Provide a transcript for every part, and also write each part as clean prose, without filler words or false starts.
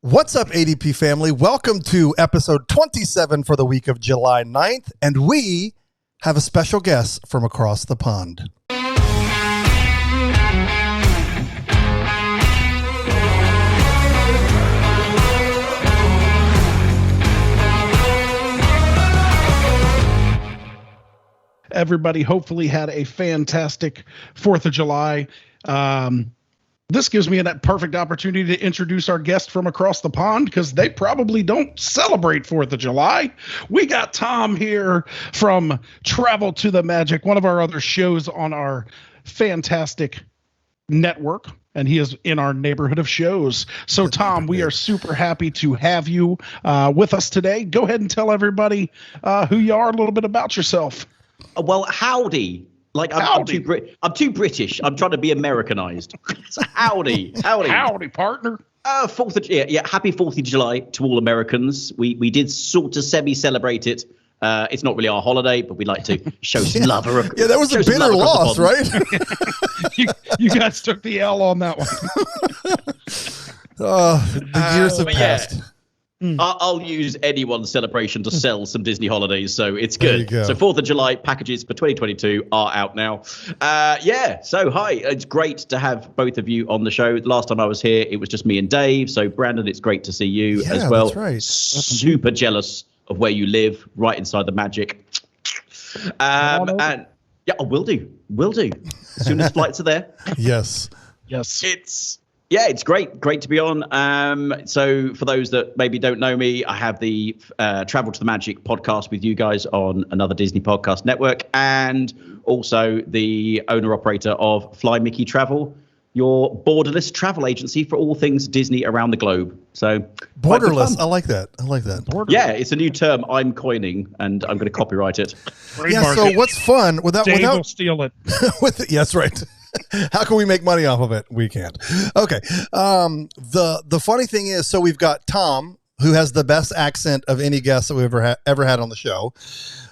What's up, ADP family? Welcome to episode 27 for the week of July 9th, and we have a special guest from across the pond. Everybody hopefully had a fantastic 4th of July. This gives me a perfect opportunity to introduce our guest from across the pond because they probably don't celebrate 4th of July. We got Tom here from Travel to the Magic, one of our other shows on our fantastic network, and he is in our neighborhood of shows. So, Tom, we are super happy to have you with us today. Go ahead and tell everybody who you are, a little bit about yourself. Well, howdy. I'm too British. I'm trying to be Americanized. So howdy, partner. Happy 4th of July to all Americans. We did sort of semi-celebrate it. It's not really our holiday, but we like to show some love. Yeah, that was a bitter loss, right? you guys took the L on that one. The years have passed. I'll use anyone's celebration to sell some Disney holidays, so it's good. So 4th of July packages for 2022 are out now. So hi, it's great to have both of you on the show. The last time I was here, it was just me and Dave. So Brandon, it's great to see you as well. That's right. Super jealous of where you live, right inside the magic. I will do. As soon as flights are there. Yes. It's great to be on. So for those that maybe don't know me, I have the Travel to the Magic podcast with you guys on Another Disney Podcast Network, and also the owner-operator of Fly Mickey Travel, your borderless travel agency for all things Disney around the globe. So Borderless, I like that. Yeah, it's a new term I'm coining, and I'm going to copyright it. Yeah, so what's fun without will steal it. Yes, right. How can we make money off of it? We can't. Okay. The funny thing is, so we've got Tom, who has the best accent of any guest that we've ever had on the show.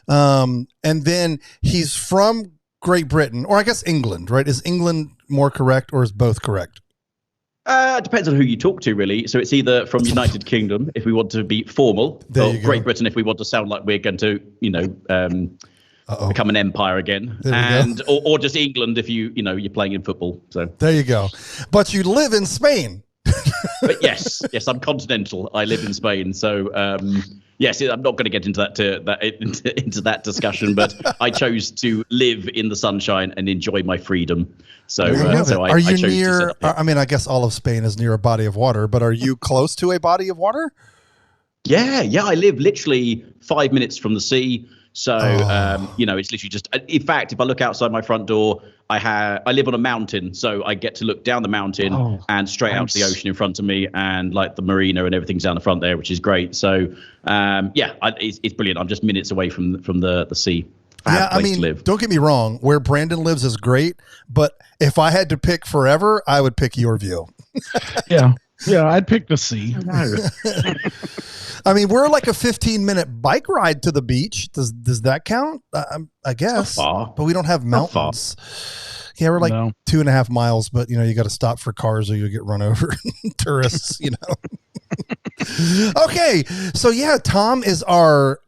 And then he's from Great Britain, or I guess England, right? Is England more correct, or is both correct? It depends on who you talk to, really. So it's either from United Kingdom, if we want to be formal, or Great Britain, if we want to sound like we're going to, become an empire again, and or just England if you're playing in football. So there you go. But you live in Spain. But yes, I'm continental. I live in Spain, so yes, I'm not going to get into that discussion. But I chose to live in the sunshine and enjoy my freedom. So, are you near? I mean, I guess all of Spain is near a body of water, but are you close to a body of water? Yeah. I live literally 5 minutes from the sea. So, it's literally just, in fact, if I look outside my front door, I live on a mountain. So I get to look down the mountain and straight out to the ocean in front of me, and like the marina and everything's down the front there, which is great. So, it's brilliant. I'm just minutes away from the sea. Don't get me wrong. Where Brandon lives is great, but if I had to pick forever, I would pick your view. Yeah, I'd pick the sea. I mean, we're like a 15-minute bike ride to the beach. Does that count? I guess. Not far. But we don't have mountains. Yeah, we're like 2.5 miles, but you got to stop for cars or you'll get run over. Tourists, Okay, so yeah, Tom is our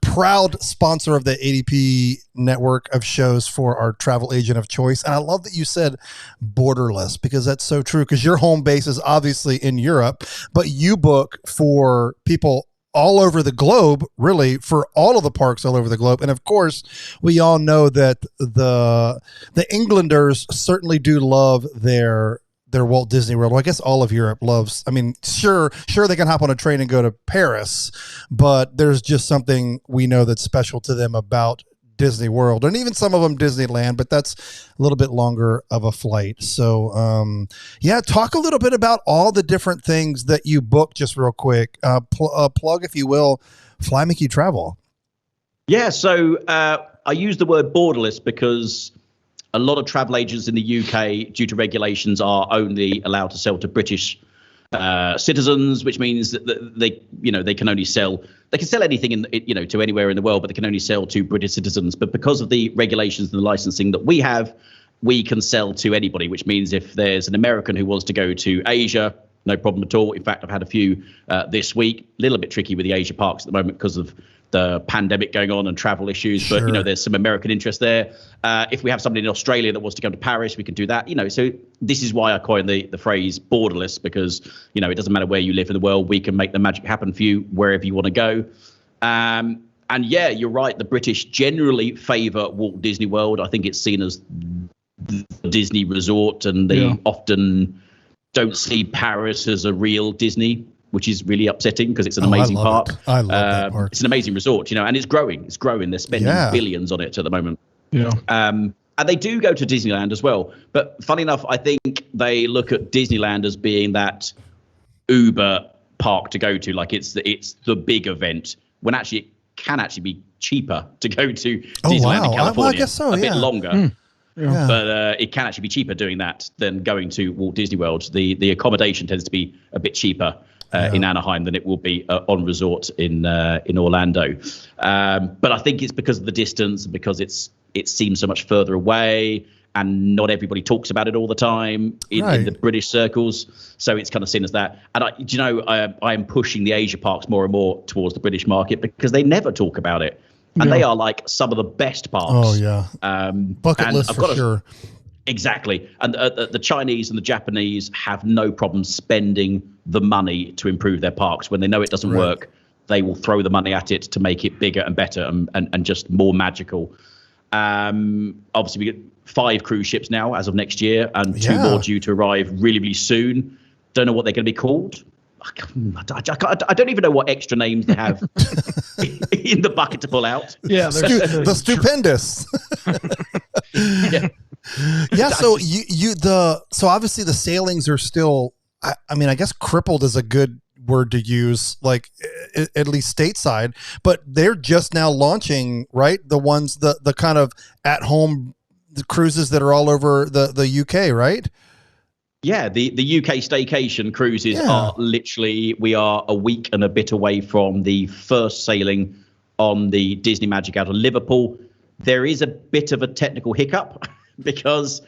proud sponsor of the ADP network of shows for our travel agent of choice. And I love that you said borderless, because that's so true, because your home base is obviously in Europe, but you book for people all over the globe, really, for all of the parks all over the globe. And of course, we all know that the Englanders certainly do love their Walt Disney World. Well, I guess all of Europe loves, sure they can hop on a train and go to Paris, but there's just something we know that's special to them about Disney World, and even some of them Disneyland, but that's a little bit longer of a flight. So, talk a little bit about all the different things that you book, just real quick. Plug, if you will, Fly Mickey Travel. Yeah, so I use the word borderless because a lot of travel agents in the UK, due to regulations, are only allowed to sell to British citizens, which means that they can only sell. They can sell anything to anywhere in the world, but they can only sell to British citizens. But because of the regulations and the licensing that we have, we can sell to anybody. Which means if there's an American who wants to go to Asia, no problem at all. In fact, I've had a few this week. A little bit tricky with the Asia parks at the moment because of the pandemic going on and travel issues, but there's some American interest there. If we have somebody in Australia that wants to come to Paris, we can do that. So this is why I coined the phrase borderless, because it doesn't matter where you live in the world, we can make the magic happen for you wherever you want to go. And yeah, you're right. The British generally favour Walt Disney World. I think it's seen as the Disney resort, and they often don't see Paris as a real Disney, which is really upsetting because it's an amazing park. I love that park. It's an amazing resort, and it's growing. It's growing. They're spending billions on it at the moment. Yeah. And they do go to Disneyland as well. But funny enough, I think they look at Disneyland as being that Uber park to go to. Like it's the big event, when actually it can actually be cheaper to go to Disneyland in California. Well, I guess so, a bit longer. Yeah. But it can actually be cheaper doing that than going to Walt Disney World. The accommodation tends to be a bit cheaper in Anaheim than it will be on resort in Orlando. But I think it's because of the distance, because it seems so much further away, and not everybody talks about it all the time in the British circles. So it's kind of seen as that. And I am pushing the Asia parks more and more towards the British market because they never talk about it. And they are like some of the best parks. Oh, yeah. Bucket list for sure. Exactly. And the Chinese and the Japanese have no problem spending the money to improve their parks. When they know it doesn't work, they will throw the money at it to make it bigger and better and just more magical. Obviously, we get 5 cruise ships now as of next year, and 2 more due to arrive really, really soon. Don't know what they're going to be called. I don't even know what extra names they have in the bucket to pull out. Yeah, the stupendous. So obviously the sailings are still. I mean, I guess crippled is a good word to use, like at least stateside. But they're just now launching, right? The ones the kind of at home cruises that are all over the UK, right? Yeah, the UK staycation cruises are literally, we are a week and a bit away from the first sailing on the Disney Magic out of Liverpool. There is a bit of a technical hiccup because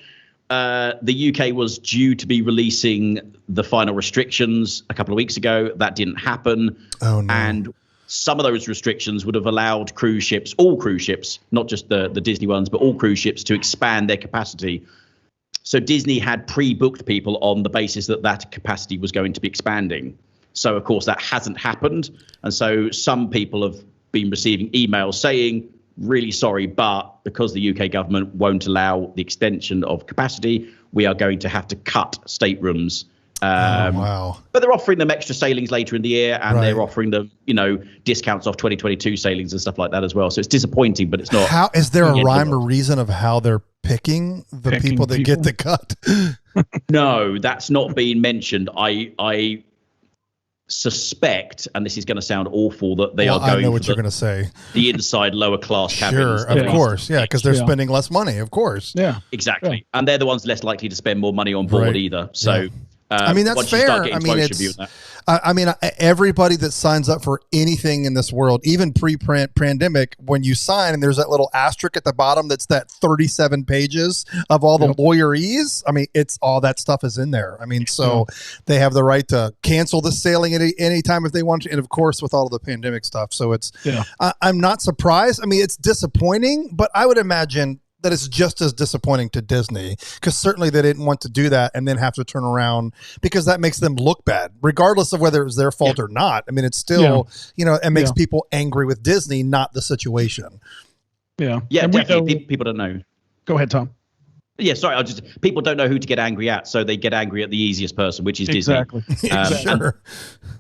the UK was due to be releasing the final restrictions a couple of weeks ago. That didn't happen. Oh, no. And some of those restrictions would have allowed cruise ships, all cruise ships, not just the Disney ones, but all cruise ships to expand their capacity. So Disney had pre-booked people on the basis that capacity was going to be expanding. So, of course, that hasn't happened. And so some people have been receiving emails saying, really sorry, but because the UK government won't allow the extension of capacity, we are going to have to cut staterooms. Wow. But they're offering them extra sailings later in the year, and they're offering them, discounts off 2022 sailings and stuff like that as well. So it's disappointing, but it's not. How is there a rhyme or reason of how they're picking the people that get the cut? No, that's not being mentioned. I suspect, and this is going to sound awful, that they are going. I know what you're going to say. The inside lower class cabins. Sure, of course, because they're spending less money, of course. Yeah, exactly, and they're the ones less likely to spend more money on board either. So. I mean, that's fair. I mean, everybody that signs up for anything in this world, even pre-pandemic, when you sign and there's that little asterisk at the bottom, that's that 37 pages of all the lawyerese. I mean, it's all that stuff is in there. I mean, so they have the right to cancel the sailing at any time if they want to. And of course, with all of the pandemic stuff. So it's, I'm not surprised. I mean, it's disappointing, but I would imagine that it's just as disappointing to Disney, because certainly they didn't want to do that and then have to turn around, because that makes them look bad, regardless of whether it was their fault or not. I mean, it's still, it makes people angry with Disney, not the situation. Yeah. Yeah, definitely. People don't know. Go ahead, Tom. Yeah, sorry. People don't know who to get angry at, so they get angry at the easiest person, which is exactly. Disney. Sure.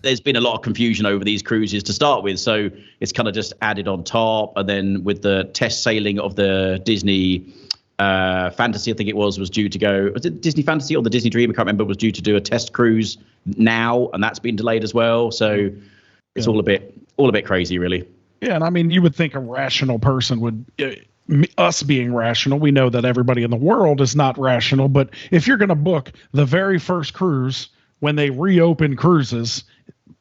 There's been a lot of confusion over these cruises to start with, so it's kind of just added on top. And then with the test sailing of the Disney Fantasy, I think it was due to go. Was it Disney Fantasy or the Disney Dream? I can't remember. Was due to do a test cruise now, and that's been delayed as well. So it's all a bit crazy, really. Yeah, and I mean, you would think a rational person would. Us being rational, we know that everybody in the world is not rational, but if you're going to book the very first cruise when they reopen cruises,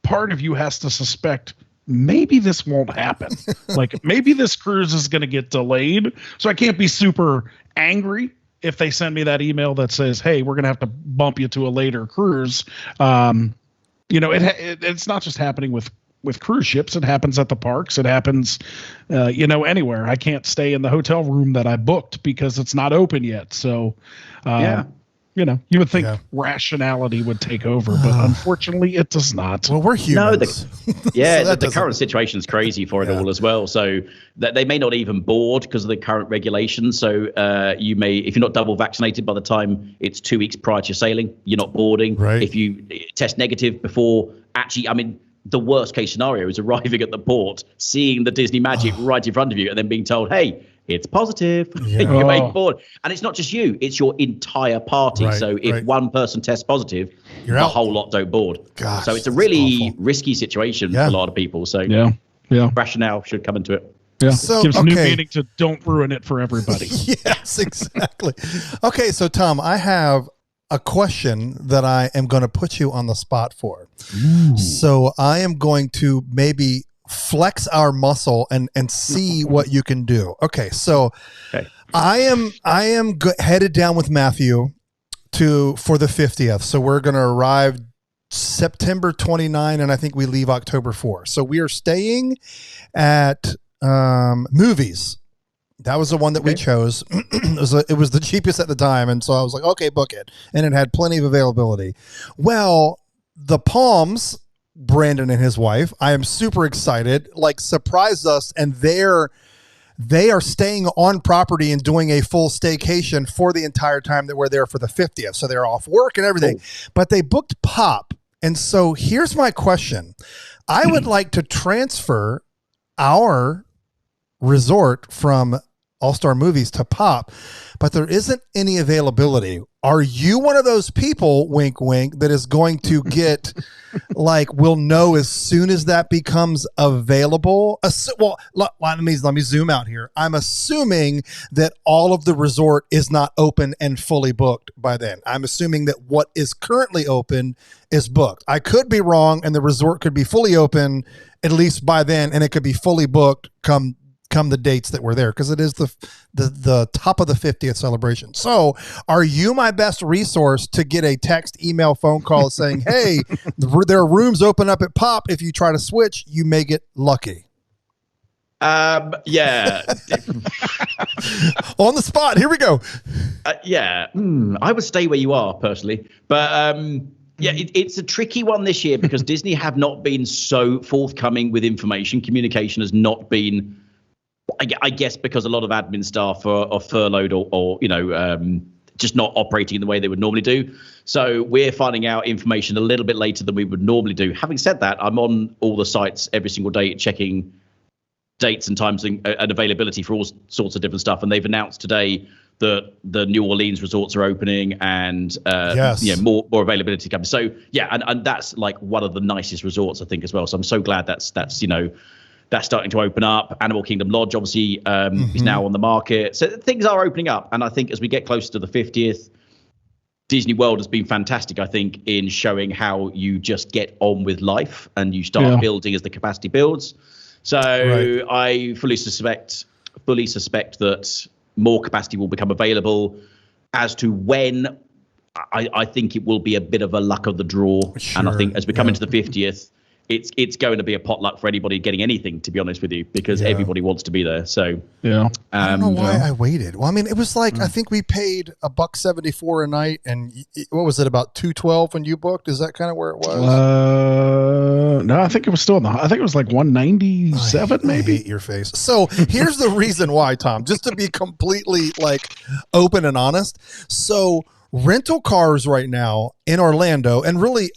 part of you has to suspect maybe this won't happen. Like maybe this cruise is going to get delayed. So I can't be super angry if they send me that email that says, "Hey, we're going to have to bump you to a later cruise," it's not just happening with cruise ships. It happens at the parks. It happens, anywhere. I can't stay in the hotel room that I booked because it's not open yet. So, you would think rationality would take over, but unfortunately it does not. Well, we're humans. No, the current situation is crazy for it all as well. So that they may not even board because of the current regulations. So you may, if you're not double vaccinated by the time it's 2 weeks prior to your sailing, you're not boarding. Right. If you test negative before, the worst case scenario is arriving at the port, seeing the Disney magic right in front of you, and then being told, "Hey, it's positive." You may board. And it's not just you, it's your entire party. Right, so if one person tests positive, You're the out. whole lot don't board. Gosh, so it's a really awful. risky situation for a lot of people. So rationale should come into it. Yeah. So, Gives new meaning to don't ruin it for everybody. Yes, exactly. Okay, so Tom, I have a question that I am going to put you on the spot for. So I am going to maybe flex our muscle and see what you can do. Okay, so I am headed down with Matthew for the 50th. So we're going to arrive September 29, and I think we leave October 4. So we are staying at Movies. That was the one that we chose. It was the cheapest at the time, and so I was like, okay, book it. And it had plenty of availability. Well, the Palms, Brandon and his wife, I am super excited, surprised us, and they are staying on property and doing a full staycation for the entire time that we're there for the 50th. So they're off work and everything. But they booked Pop. And so here's my question. I would like to transfer our resort from All-Star Movies to Pop, but there isn't any availability. Are you one of those people, wink, wink, that is going to get, we'll know as soon as that becomes available? Well, let me zoom out here. I'm assuming that all of the resort is not open and fully booked by then. I'm assuming that what is currently open is booked. I could be wrong, and the resort could be fully open at least by then, and it could be fully booked come the dates that were there, because it is the top of the 50th celebration. So are you my best resource to get a text, email, phone call saying, hey, there are rooms open up at Pop. If you try to switch, you may get lucky? Yeah. On the spot. Here we go. I would stay where you are personally, but it's a tricky one this year because Disney have not been so forthcoming with information. Communication has not been, I guess, because a lot of admin staff are furloughed or just not operating in the way they would normally do. So we're finding out information a little bit later than we would normally do. Having said that, I'm on all the sites every single day checking dates and times and availability for all sorts of different stuff. And they've announced today that the New Orleans resorts are opening and more availability coming. So and that's one of the nicest resorts, I think, as well. So I'm so glad that's starting to open up. Animal Kingdom Lodge, obviously, is now on the market. So things are opening up. And I think as we get closer to the 50th, Disney World has been fantastic, I think, in showing how you just get on with life and you start building as the capacity builds. So I fully suspect that more capacity will become available. As to when, I think it will be a bit of a luck of the draw. Sure. And I think as we come into the 50th, it's going to be a potluck for anybody getting anything, to be honest with you, because everybody wants to be there. So I don't know why I waited. Well, I mean, it was I think we paid $174 a night, and what was it, about $212 when you booked? Is that kind of where it was? No, I think it was still I think it was $197 maybe. I hate your face. So here's the reason why, Tom, just to be completely open and honest. So rental cars right now in Orlando, and really,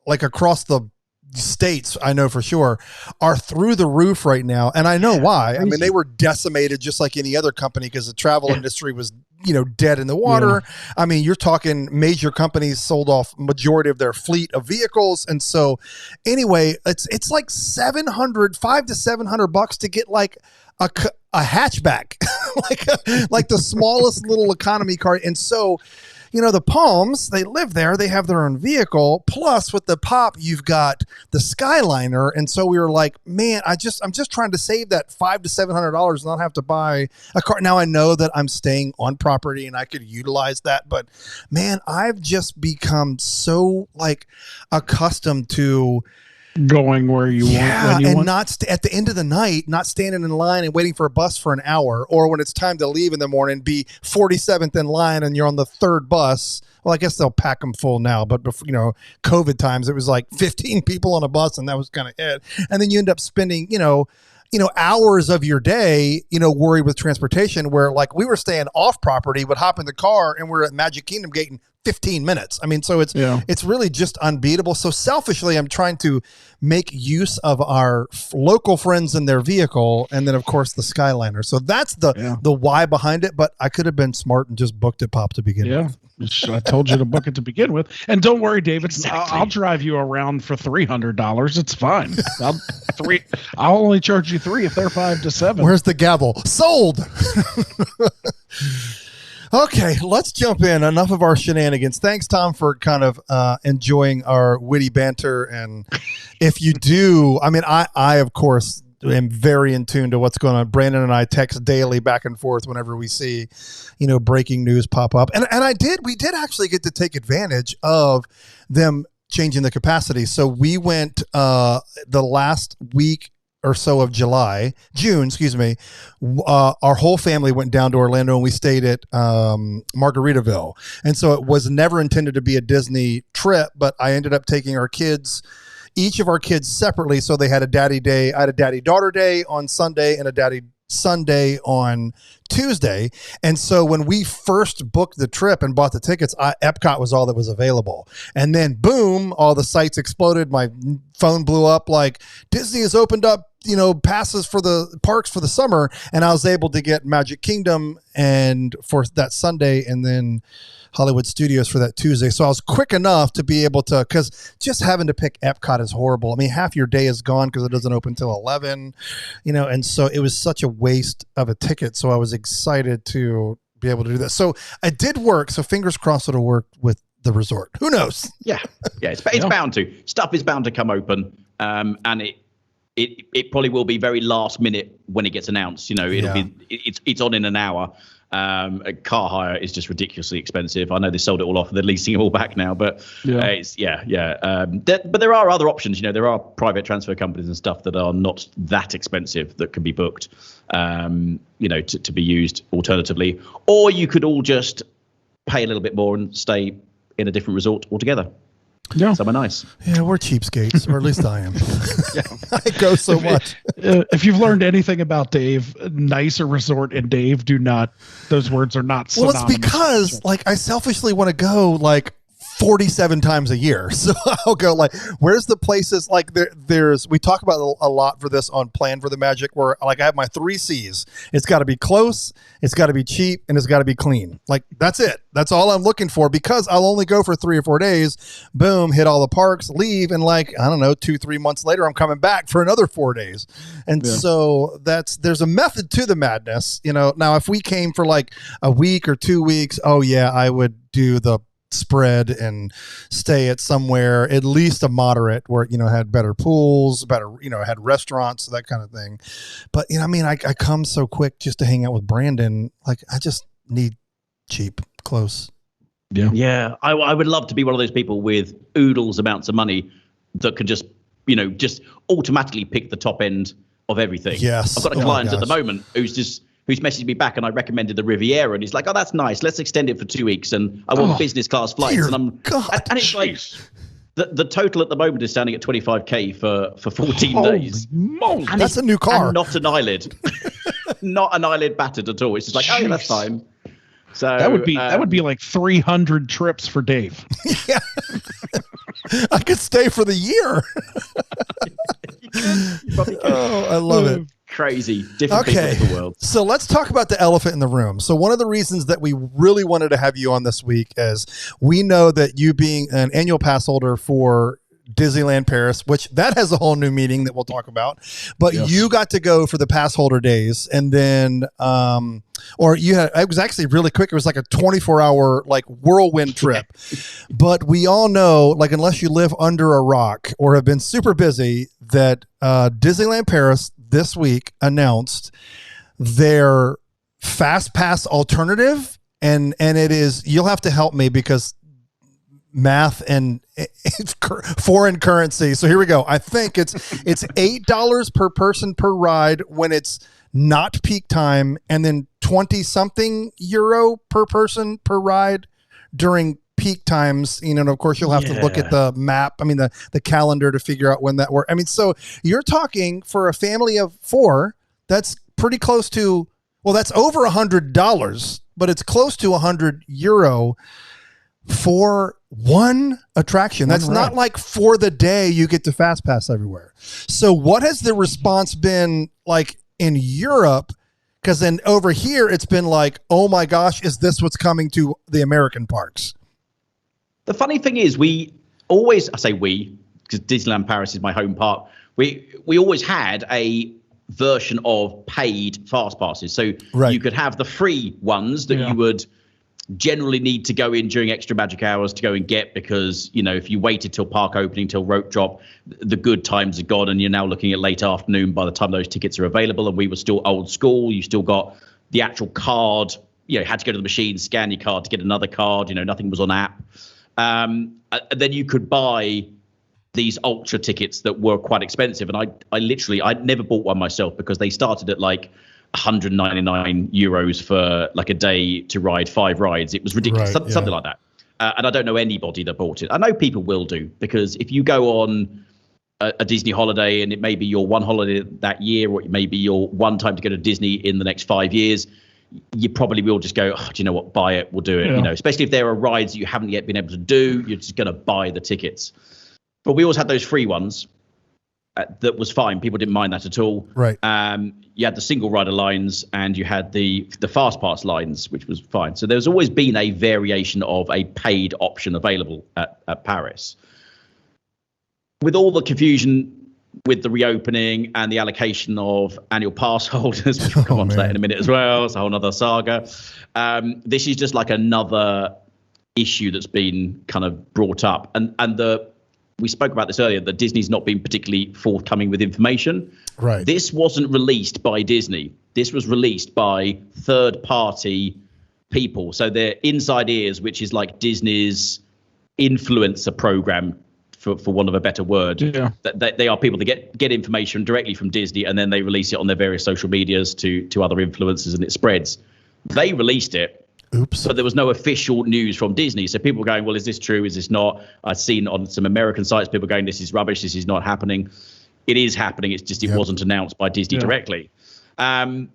across the states, I know for sure, are through the roof right now. And I know why. I mean, they were decimated just like any other company because the travel industry was, dead in the water. Yeah. I mean, you're talking major companies sold off majority of their fleet of vehicles. And so anyway, it's like $500 to $700 to get a hatchback, like the smallest little economy car. And so, the Palms, they live there. They have their own vehicle. Plus, with the Pop, you've got the Skyliner. And so we were like, man, I'm just trying to save that $500 to $700 and not have to buy a car. Now I know that I'm staying on property and I could utilize that, but man, I've just become so like accustomed to going where you want, when you and want. not at the end of the night, not standing in line and waiting for a bus for an hour, or when it's time to leave in the morning, be 47th in line and you're on the third bus. Well, I guess they'll pack them full now, but before, COVID times, it was like 15 people on a bus and that was kind of it. And then you end up spending, hours of your day, worried with transportation, where like we were staying off property, would hop in the car and we're at Magic Kingdom gate in 15 minutes. I mean, so it's really just unbeatable. So selfishly, I'm trying to make use of our local friends in their vehicle. And then of course the Skyliner. So that's the why behind it, but I could have been smart and just booked it Pop to begin with. I told you to book it to begin with. And don't worry, David, I'll drive you around for $300. It's fine. I'll only charge you $3 if they're $5 to $7. Where's the gavel? Sold. Okay, let's jump in. Enough of our shenanigans. Thanks, Tom, for kind of enjoying our witty banter. And if you do, I mean, I of course am very in tune to what's going on. Brandon and I text daily back and forth whenever we see, breaking news pop up. And we did actually get to take advantage of them changing the capacity. So we went the last week or so of June, our whole family went down to Orlando and we stayed at Margaritaville. And so it was never intended to be a Disney trip, but I ended up taking each of our kids separately. So they had a daddy day. I had a daddy-daughter day on Sunday and a daddy Sunday on Tuesday. And so when we first booked the trip and bought the tickets, Epcot was all that was available. And then boom, all the sites exploded. My phone blew up like Disney has opened up, passes for the parks for the summer. And I was able to get Magic Kingdom and for that Sunday and then Hollywood Studios for that Tuesday. So I was quick enough to be able to, because just having to pick Epcot is horrible. I mean, half your day is gone because it doesn't open till 11, and so it was such a waste of a ticket. So I was excited to be able to do that. So it did work. So fingers crossed it'll work with the resort. Who knows? Yeah. It's bound to. Stuff is bound to come open. And it probably will be very last minute when it gets announced. It's on in an hour. A car hire is just ridiculously expensive. I know they sold it all off and they're leasing it all back now, but but there are other options. There are private transfer companies and stuff that are not that expensive that can be booked, to be used alternatively, or you could all just pay a little bit more and stay in a different resort altogether. Yeah, somewhere nice. Yeah, we're cheapskates, or at least I am. I go so much. If you've learned anything about Dave, nicer resort and Dave those words are not synonymous. Well, it's because I selfishly want to go 47 times a year. So I'll go where's the places we talk about a lot for this on Plan for the Magic, where I have my 3 C's. It's got to be close, it's got to be cheap, and it's got to be clean. That's it. That's all I'm looking for, because I'll only go for 3 or 4 days, boom, hit all the parks, leave. And 2-3 months later, I'm coming back for another 4 days. And so there's a method to the madness. Now if we came for a week or 2 weeks, I would do the spread and stay at somewhere at least a moderate where had better pools, had restaurants, that kind of thing. But I come so quick just to hang out with Brandon. I just need cheap, close. I would love to be one of those people with oodles amounts of money that can just automatically pick the top end of everything. Yes, I've got a client at the moment who's messaged me back, and I recommended the Riviera, and he's like, "Oh, that's nice. Let's extend it for 2 weeks, and I want business class flights." And it's the total at the moment is standing at $25,000 for 14 days. Moly. And that's a new car, and not an eyelid, not an eyelid battered at all. It's just that's fine. So that would be like 300 trips for Dave. Yeah, I could stay for the year. You probably could. Oh, I love it. Crazy. Different people in the world. So let's talk about the elephant in the room. So one of the reasons that we really wanted to have you on this week is we know that you being an annual pass holder for Disneyland Paris, which that has a whole new meaning that we'll talk about. But Yes. you got to go for the pass holder days, and then or you had, it was actually really quick. It was like a 24-hour like whirlwind trip. But we all know, like, unless you live under a rock or have been super busy, that Disneyland Paris this week announced their fast pass alternative, and it is, you'll have to help me because math and it's foreign currency. So here we go. I think it's $8 per person per ride when it's not peak time, and then 20 something euro per person per ride during peak times. You know, and of course you'll have to look at the map. I mean, the calendar to figure out when that works. I mean, so you're talking for a family of 4, that's pretty close to, well, that's over $100, but it's close to €100 for one attraction. That's not like for the day you get to fast pass everywhere. So what has the response been like in Europe? Because then over here it's been like, oh my gosh, is this what's coming to the American parks? The funny thing is, we always, I say we, because Disneyland Paris is my home park, we always had a version of paid fast passes. So you could have the free ones that you would generally need to go in during extra magic hours to go and get, because, you know, if you waited till park opening, till rope drop, the good times are gone and you're now looking at late afternoon by the time those tickets are available. And we were still old school. You still got the actual card, you know, had to go to the machine, scan your card to get another card, you know, nothing was on app. And then you could buy these ultra tickets that were quite expensive. And I'd never bought one myself because they started at like €199 for like a day to ride 5 rides. It was ridiculous, something like that. And I don't know anybody that bought it. I know people will do, because if you go on a Disney holiday and it may be your one holiday that year, or it may be your one time to go to Disney in the next 5 years, you probably will just go, oh, do you know what, buy it, we'll do it. You know, especially if there are rides that you haven't yet been able to do, you're just going to buy the tickets. But we always had those free ones. That was fine. People didn't mind that at all. Right. You had the single rider lines and you had the fast pass lines, which was fine. So there's always been a variation of a paid option available at Paris. With all the confusion with the reopening and the allocation of annual pass holders, which we'll come on to that in a minute as well, it's a whole other saga. This is just like another issue that's been kind of brought up. And we spoke about this earlier, that Disney's not been particularly forthcoming with information. Right. This wasn't released by Disney. This was released by third-party people. So they're inside ears, which is like Disney's influencer program, for want of a better word. Yeah. They are people that get information directly from Disney, and then they release it on their various social medias to other influencers, and it spreads. They released it. Oops. But there was no official news from Disney. So people were going, well, is this true? Is this not? I've seen on some American sites, people going, this is rubbish. This is not happening. It is happening. It's just, it wasn't announced by Disney directly. So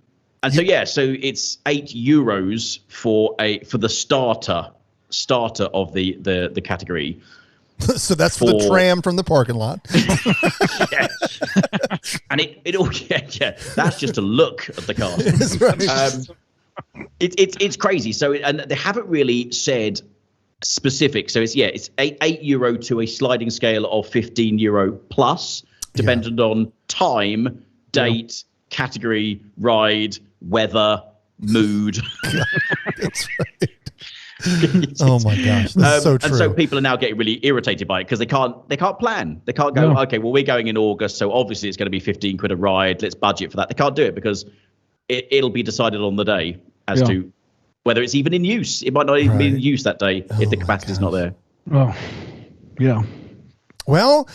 it's €8 for the starter of the category. So that's for the tram from the parking lot. And it all, that's just a look at the cars. That's right. It's crazy. So and they haven't really said specific. So it's €8 to a sliding scale of €15 plus, dependent on time, date, category, ride, weather, mood. That's right. Oh my gosh, that's so true. And so people are now getting really irritated by it because they can't plan. They can't go, okay, well, we're going in August, so obviously it's going to be 15 quid a ride. Let's budget for that. They can't do it because it'll be decided on the day as to whether it's even in use. It might not even be in use that day if the capacity's not there. Oh, yeah. Well,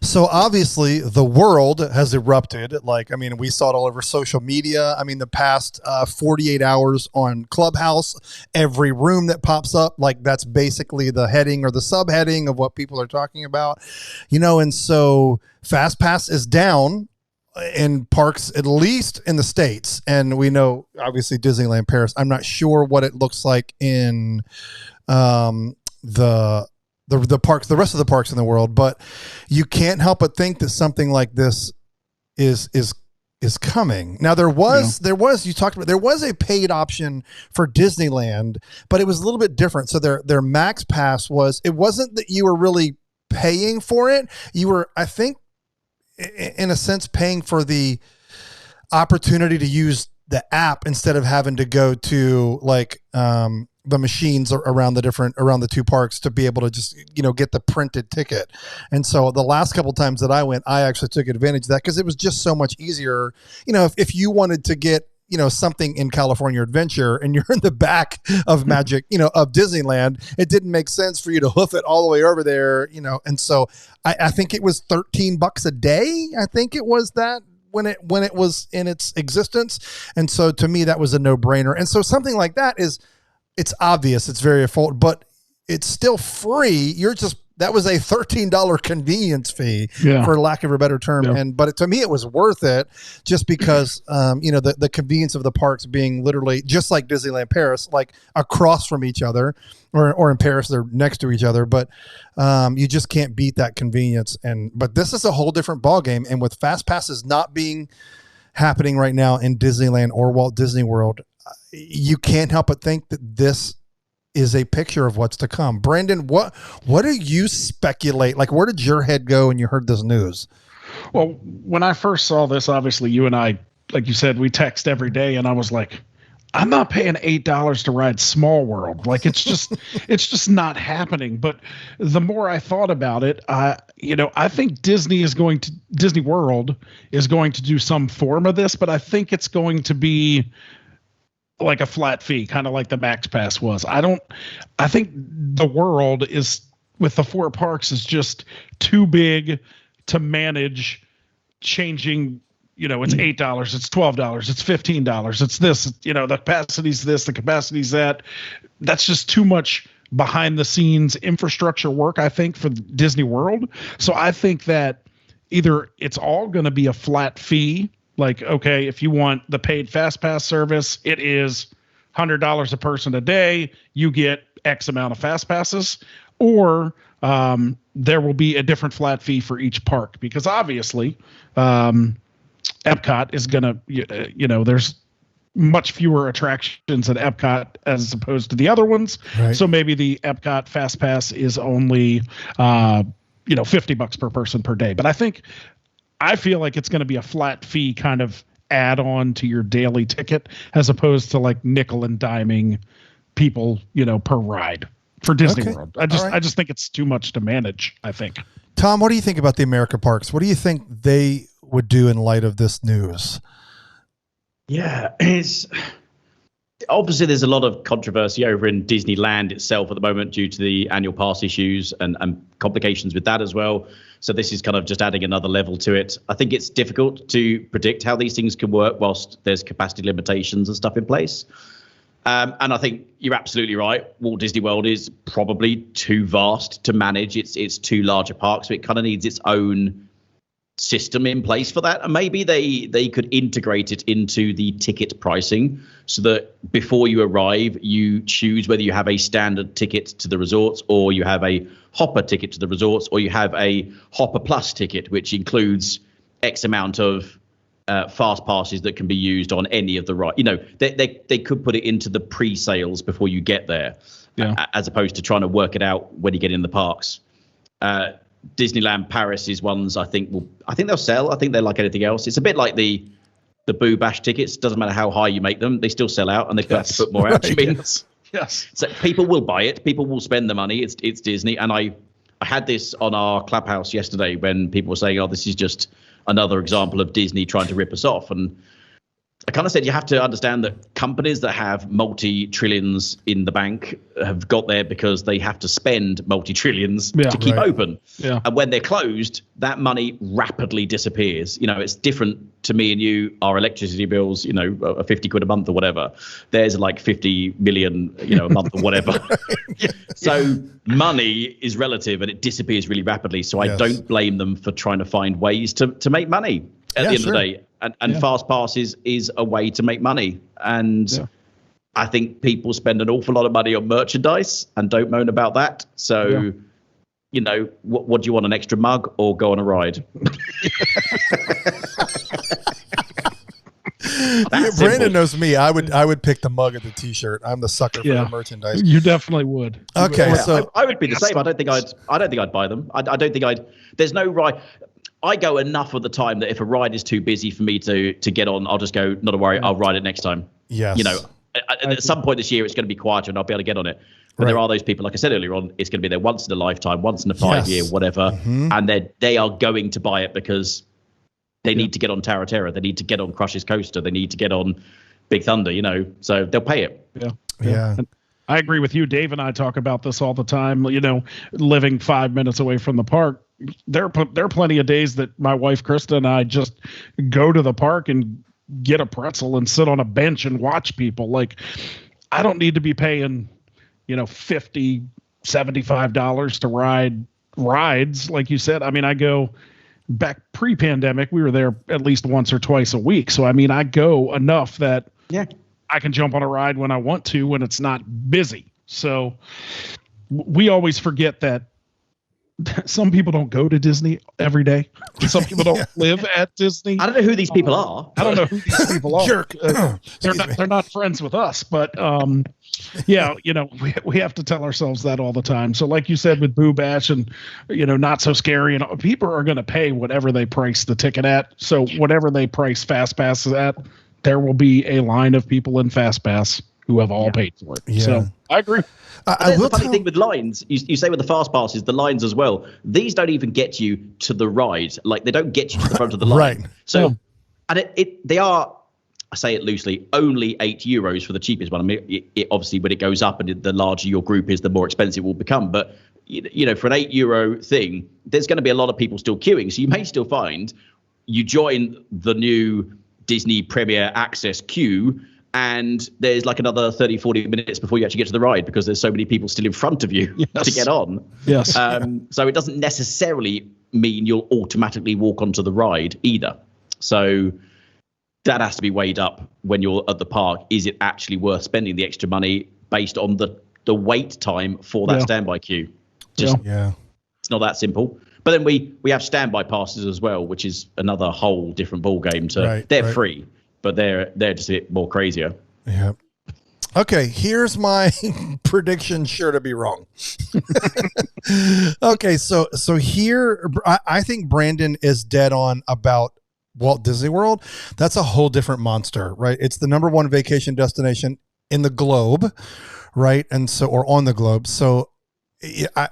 so obviously the world has erupted. Like, I mean, we saw it all over social media. I mean, the past 48 hours on Clubhouse, every room that pops up, like that's basically the heading or the subheading of what people are talking about, you know, and so Fast Pass is down in parks, at least in the States. And we know, obviously, Disneyland Paris. I'm not sure what it looks like in the parks, the rest of the parks in the world, but you can't help but think that something like this is coming. Now there was you talked about, there was a paid option for Disneyland, but it was a little bit different. So their max pass it wasn't that you were really paying for it. You were, I think, in a sense, paying for the opportunity to use the app instead of having to go to like the machines around the two parks to be able to just, get the printed ticket. And so the last couple of times that I went, I actually took advantage of that because it was just so much easier. If you wanted to get, something in California Adventure and you're in the back of Magic, of Disneyland, it didn't make sense for you to hoof it all the way over there, And so I think it was $13 a day. I think it was that when it was in its existence. And so to me, that was a no brainer. And so something like that it's obvious, it's very affordable, but it's still free. That was a $13 convenience fee, for lack of a better term. Yeah. But to me, it was worth it just because, the convenience of the parks being literally just like Disneyland Paris, like across from each other, or in Paris, they're next to each other. But you just can't beat that convenience. But this is a whole different ballgame. And with fast passes not happening right now in Disneyland or Walt Disney World, you can't help but think that this is a picture of what's to come. Brandon, what do you speculate? Like, where did your head go when you heard this news? Well, when I first saw this, obviously you and I, like you said, we text every day, and I was like, I'm not paying $8 to ride Small World. Like, it's just not happening. But the more I thought about it, I think Disney World is going to do some form of this, but I think it's going to be like a flat fee, kind of like the Max Pass was. I think the world is, with the 4 parks, is just too big to manage changing. It's $8, it's $12, it's $15, it's this, the capacity's this, the capacity's that. That's just too much behind the scenes infrastructure work, I think, for Disney World. So I think that either it's all going to be a flat fee. Like, okay, if you want the paid Fast Pass service, it is $100 a person a day. You get X amount of Fast Passes, or there will be a different flat fee for each park, because obviously Epcot is going to, there's much fewer attractions at Epcot as opposed to the other ones. Right. So maybe the Epcot Fast Pass is only, $50 per person per day. But I feel like it's going to be a flat fee kind of add on to your daily ticket, as opposed to like nickel and diming people, per ride for Disney World. I just think it's too much to manage, I think. Tom, what do you think about the America parks? What do you think they would do in light of this news? Yeah, it's obviously there's a lot of controversy over in Disneyland itself at the moment due to the annual pass issues and complications with that as well. So this is kind of just adding another level to it. I think it's difficult to predict how these things can work whilst there's capacity limitations and stuff in place. And I think you're absolutely right. Walt Disney World is probably too vast to manage. It's too large a park, so it kind of needs its own system in place for that. And maybe they could integrate it into the ticket pricing so that before you arrive, you choose whether you have a standard ticket to the resorts, or you have a hopper ticket to the resorts, or you have a hopper plus ticket, which includes X amount of fast passes that can be used on any of the rides. They could put it into the pre-sales before you get there, as opposed to trying to work it out when you get in the parks. Disneyland Paris is ones I think they'll sell. I think they're like anything else. It's a bit like the Boo Bash tickets. Doesn't matter how high you make them, they still sell out, and they have to put more out. Right, yes. So people will buy it. People will spend the money. It's Disney. And I had this on our Clubhouse yesterday when people were saying, "Oh, this is just another example of Disney trying to rip us off." And I kind of said you have to understand that companies that have multi-trillions in the bank have got there because they have to spend multi-trillions to keep open. Yeah. And when they're closed, that money rapidly disappears. It's different to me and you, our electricity bills, are 50 quid a month or whatever. There's like 50 million, a month or whatever. So money is relative and it disappears really rapidly. So I don't blame them for trying to find ways to make money at the end of the day. And Fast Passes is a way to make money. And I think people spend an awful lot of money on merchandise and don't moan about that. So, what do you want, an extra mug or go on a ride? That's Brandon simple. knows me. I would pick the mug and the T-shirt. I'm the sucker for the merchandise. You definitely would. Okay, Yeah, so I would be the same. I don't think I'd buy them. I don't think I'd. There's no ride. I go enough of the time that if a ride is too busy for me to get on, I'll just go. Not to worry, I'll ride it next time. yes, You know, at some point this year, it's going to be quieter and I'll be able to get on it. But there are those people, like I said earlier on, it's going to be there once in a lifetime, once in a 5 year, whatever, and they are going to buy it because they need to get on Terra Terra, they need to get on Crush's Coaster, they need to get on Big Thunder, you know, so they'll pay it. Yeah. And I agree with you. Dave and I talk about this all the time. You know, living 5 minutes away from the park, there are plenty of days that my wife Krista and I just go to the park and get a pretzel and sit on a bench and watch people. Like, I don't need to be paying, you know, $50, $75 to ride rides. Like you said, I mean, I go back pre-pandemic, we were there at least once or twice a week. So, I mean, I go enough that I can jump on a ride when I want to, when it's not busy. So we always forget that some people don't go to Disney every day. Some people don't live at Disney. I don't know who these people are. I don't know who these people are. Jerk. They're not friends with us, but yeah, you know, we have to tell ourselves that all the time. So like you said with Boo Bash and, you know, Not So Scary, and people are going to pay whatever they price the ticket at. So whatever they price Fast Passes at, there will be a line of people in Fast Pass who have all paid for it. Yeah. So I agree. There's the funny thing with lines. You say with the fast passes, the lines as well. These don't even get you to the ride. Like, they don't get you to the front of the line. Right. So, and they are, I say it loosely, only €8 for the cheapest one. I mean, it obviously when it goes up and the larger your group is, the more expensive it will become. But you know, for an €8 thing, there's going to be a lot of people still queuing. So you may still find you join the new Disney Premier Access queue, and there's like another 30, 40 minutes before you actually get to the ride because there's so many people still in front of you to get on. Yes. So it doesn't necessarily mean you'll automatically walk onto the ride either. So that has to be weighed up when you're at the park. Is it actually worth spending the extra money based on the wait time for that standby queue? It's not that simple. But then we have standby passes as well, which is another whole different ball game. They're free, but they're just a bit more crazier. Yeah. Okay, here's my prediction, sure to be wrong. Okay, so here I think Brandon is dead on about Walt Disney World. That's a whole different monster, right? It's the #1 vacation destination in the globe, right? And so, or on the globe. So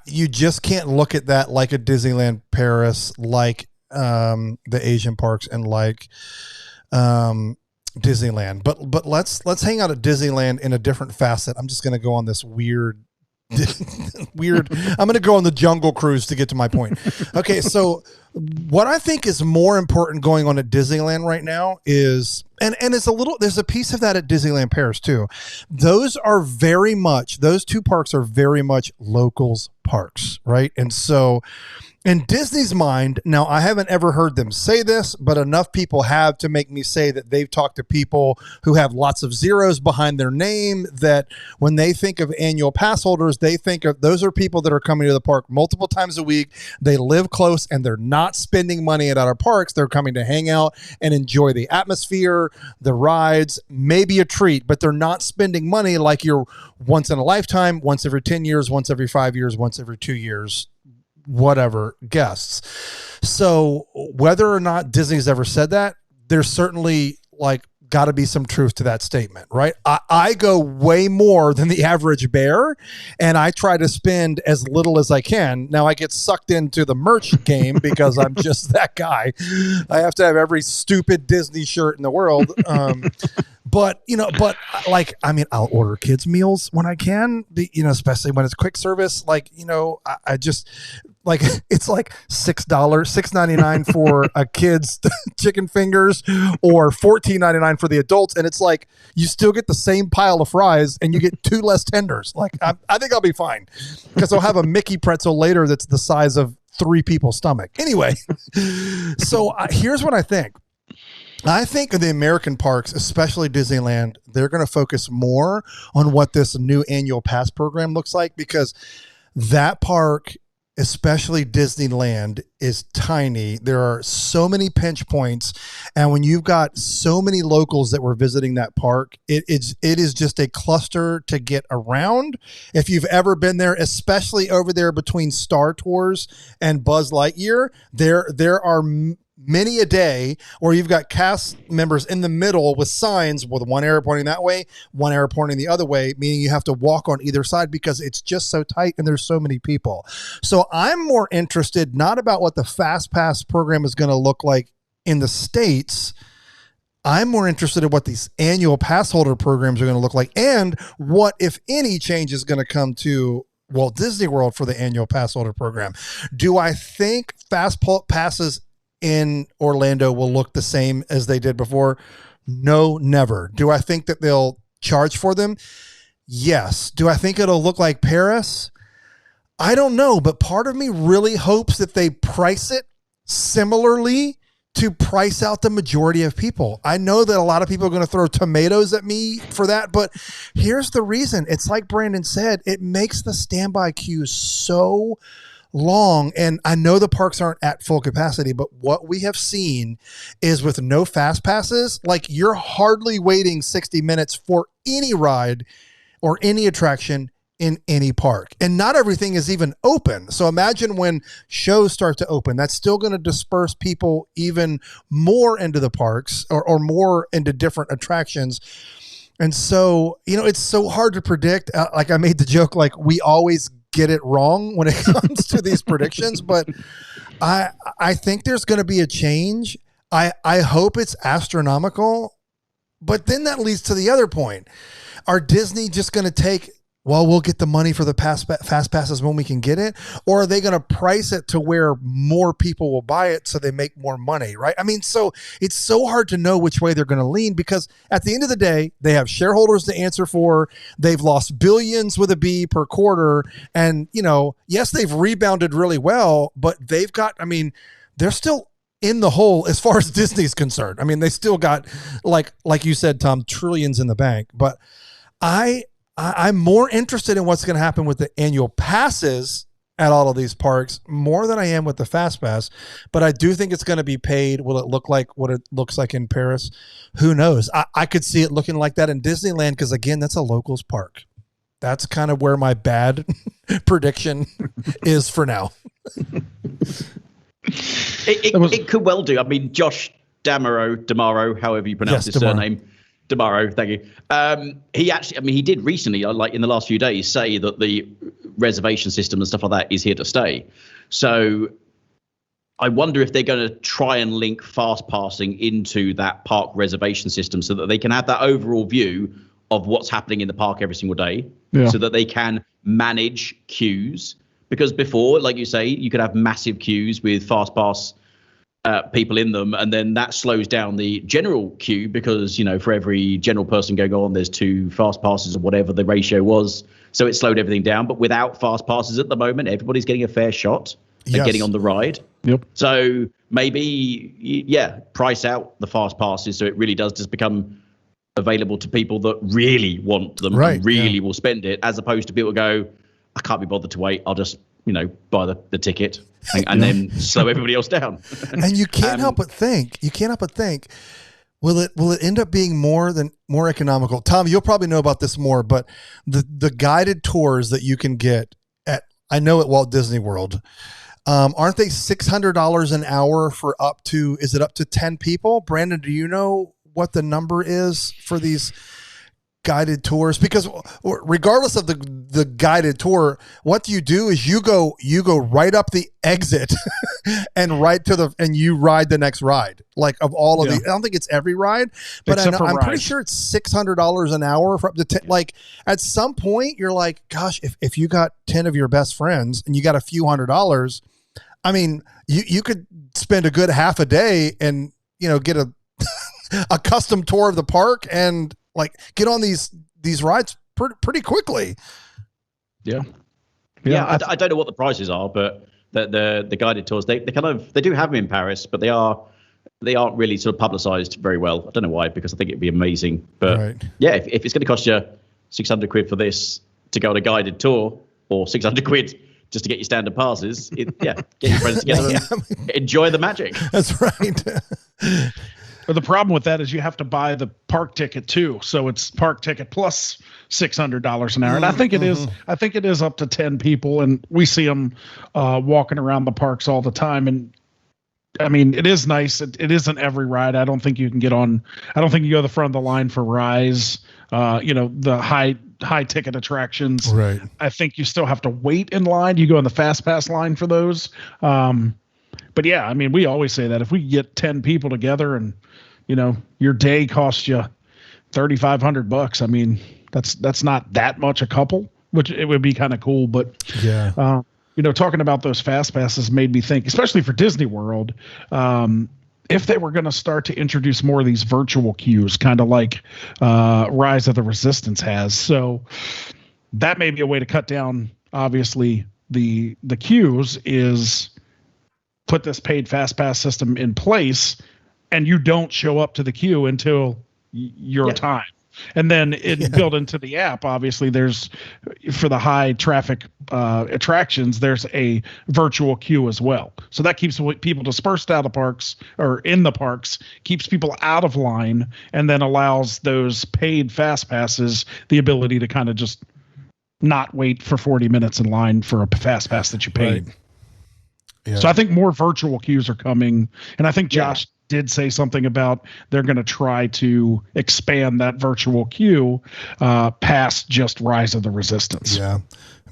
you just can't look at that like a Disneyland Paris, like the Asian parks, and like Disneyland. But let's hang out at Disneyland in a different facet. I'm just going to go on this weird. I'm going to go on the Jungle Cruise to get to my point. Okay, so what I think is more important going on at Disneyland right now is, and it's there's a piece of that at Disneyland Paris too. Those two parks are very much locals parks, right? And so in Disney's mind, now I haven't ever heard them say this, but enough people have to make me say that they've talked to people who have lots of zeros behind their name, that when they think of annual pass holders, they think of those are people that are coming to the park multiple times a week. They live close and they're not spending money at our parks. They're coming to hang out and enjoy the atmosphere, the rides, maybe a treat, but they're not spending money like you're once in a lifetime, once every 10 years, once every 5 years, once every 2 years, whatever guests. So whether or not Disney's ever said that, there's certainly like got to be some truth to that statement, right? I go way more than the average bear, and I try to spend as little as I can. Now I get sucked into the merch game because I'm just that guy. I have to have every stupid Disney shirt in the world. But I mean, I'll order kids meals when I can, especially when it's quick service. I just like, it's like $6.99 for a kid's chicken fingers or $14.99 for the adults. And it's like, you still get the same pile of fries and you get 2 less tenders. Like, I think I'll be fine because I'll have a Mickey pretzel later that's the size of 3 people's stomach. Anyway, so here's what I think. I think of the American parks, especially Disneyland, they're going to focus more on what this new annual pass program looks like, because that park especially Disneyland, is tiny. There are so many pinch points, and when you've got so many locals that were visiting that park, it is just a cluster to get around. If you've ever been there, especially over there between Star Tours and Buzz Lightyear, there are many a day where you've got cast members in the middle with signs with one arrow pointing that way, one arrow pointing the other way, meaning you have to walk on either side because it's just so tight and there's so many people. So I'm more interested not about what the Fast Pass program is going to look like in the States. I'm more interested in what these annual pass holder programs are going to look like and what, if any, change is going to come to Walt Disney World for the annual pass holder program. Do I think Fast Passes in Orlando will look the same as they did before? No, never. Do I think that they'll charge for them? Yes. Do I think it'll look like Paris? I don't know, but part of me really hopes that they price it similarly to price out the majority of people. I know that a lot of people are going to throw tomatoes at me for that, but here's the reason. It's like Brandon said, it makes the standby queues so long, and I know the parks aren't at full capacity, but what we have seen is with no fast passes, like you're hardly waiting 60 minutes for any ride or any attraction in any park, and not everything is even open. So imagine when shows start to open, that's still going to disperse people even more into the parks or more into different attractions. And so, it's so hard to predict. Like I made the joke, like we always get it wrong when it comes to these predictions, but I think there's going to be a change. I hope it's astronomical, but then that leads to the other point. Are Disney just going to take, well, we'll get the money for the fast passes when we can get it, or are they going to price it to where more people will buy it so they make more money, right? I mean, so it's so hard to know which way they're going to lean because at the end of the day, they have shareholders to answer for. They've lost billions with a B per quarter. And, yes, they've rebounded really well, but they've got, they're still in the hole as far as Disney's concerned. They still got, like you said, Tom, trillions in the bank. But I'm more interested in what's going to happen with the annual passes at all of these parks more than I am with the Fast Pass. But I do think it's going to be paid. Will it look like what it looks like in Paris? Who knows? I could see it looking like that in Disneyland because, again, that's a locals park. That's kind of where my bad prediction is for now. It could well do. Josh Damaro, however you pronounce his surname. Tomorrow, thank you. He actually, he did recently, like in the last few days, say that the reservation system and stuff like that is here to stay. So I wonder if they're going to try and link fast passing into that park reservation system so that they can have that overall view of what's happening in the park every single day, so that they can manage queues. Because before, like you say, you could have massive queues with fast pass people in them, and then that slows down the general queue because for every general person going on, there's 2 fast passes or whatever the ratio was, so it slowed everything down. But without fast passes at the moment, everybody's getting a fair shot at getting on the ride. So maybe price out the fast passes so it really does just become available to people that really want them, and really will spend it, as opposed to people go, I can't be bothered to wait, I'll just buy the ticket and then slow everybody else down. And you can't help but think, will it end up being more economical? Tom, you'll probably know about this more, but the guided tours that you can get at Walt Disney World, aren't they $600 an hour for up to 10 people? Brandon, do you know what the number is for these guided tours? Because regardless of the guided tour, what you do is you go right up the exit and and you ride the next ride. Like of all of the, I don't think it's every ride, but I'm pretty sure it's $600 an hour for up to like at some point you're like, gosh, if you got 10 of your best friends and you got a few $100s, you could spend a good half a day and get a custom tour of the park and like get on these rides pretty quickly. Yeah. I don't know what the prices are, but the guided tours they do have them in Paris, but they aren't really sort of publicized very well. I don't know why, because I think it'd be amazing. But if it's going to cost you 600 quid for this to go on a guided tour, or 600 quid just to get your standard passes. Get your friends together and enjoy the magic. That's right. But the problem with that is you have to buy the park ticket too. So it's park ticket plus $600 an hour. And I think it is. I think it is up to 10 people, and we see them walking around the parks all the time. And I mean, it is nice. It isn't every ride. I don't think you can get on. I don't think you go to the front of the line for Rise. The high ticket attractions. Right. I think you still have to wait in line. You go in the fast pass line for those. But yeah, I mean, we always say that if we get 10 people together and, your day costs you $3,500, I mean, that's not that much a couple, which it would be kind of cool. But yeah, talking about those fast passes made me think, especially for Disney World, if they were going to start to introduce more of these virtual queues, kind of like Rise of the Resistance has. So that may be a way to cut down, obviously, the queues is put this paid fast pass system in place, and you don't show up to the queue until your time. And then it built into the app. Obviously, there's for the high traffic attractions, there's a virtual queue as well. So that keeps people dispersed out of parks or in the parks, keeps people out of line, and then allows those paid fast passes the ability to kind of just not wait for 40 minutes in line for a fast pass that you paid. Right. Yeah. So I think more virtual queues are coming, and I think Josh did say something about they're going to try to expand that virtual queue past just Rise of the Resistance. Yeah.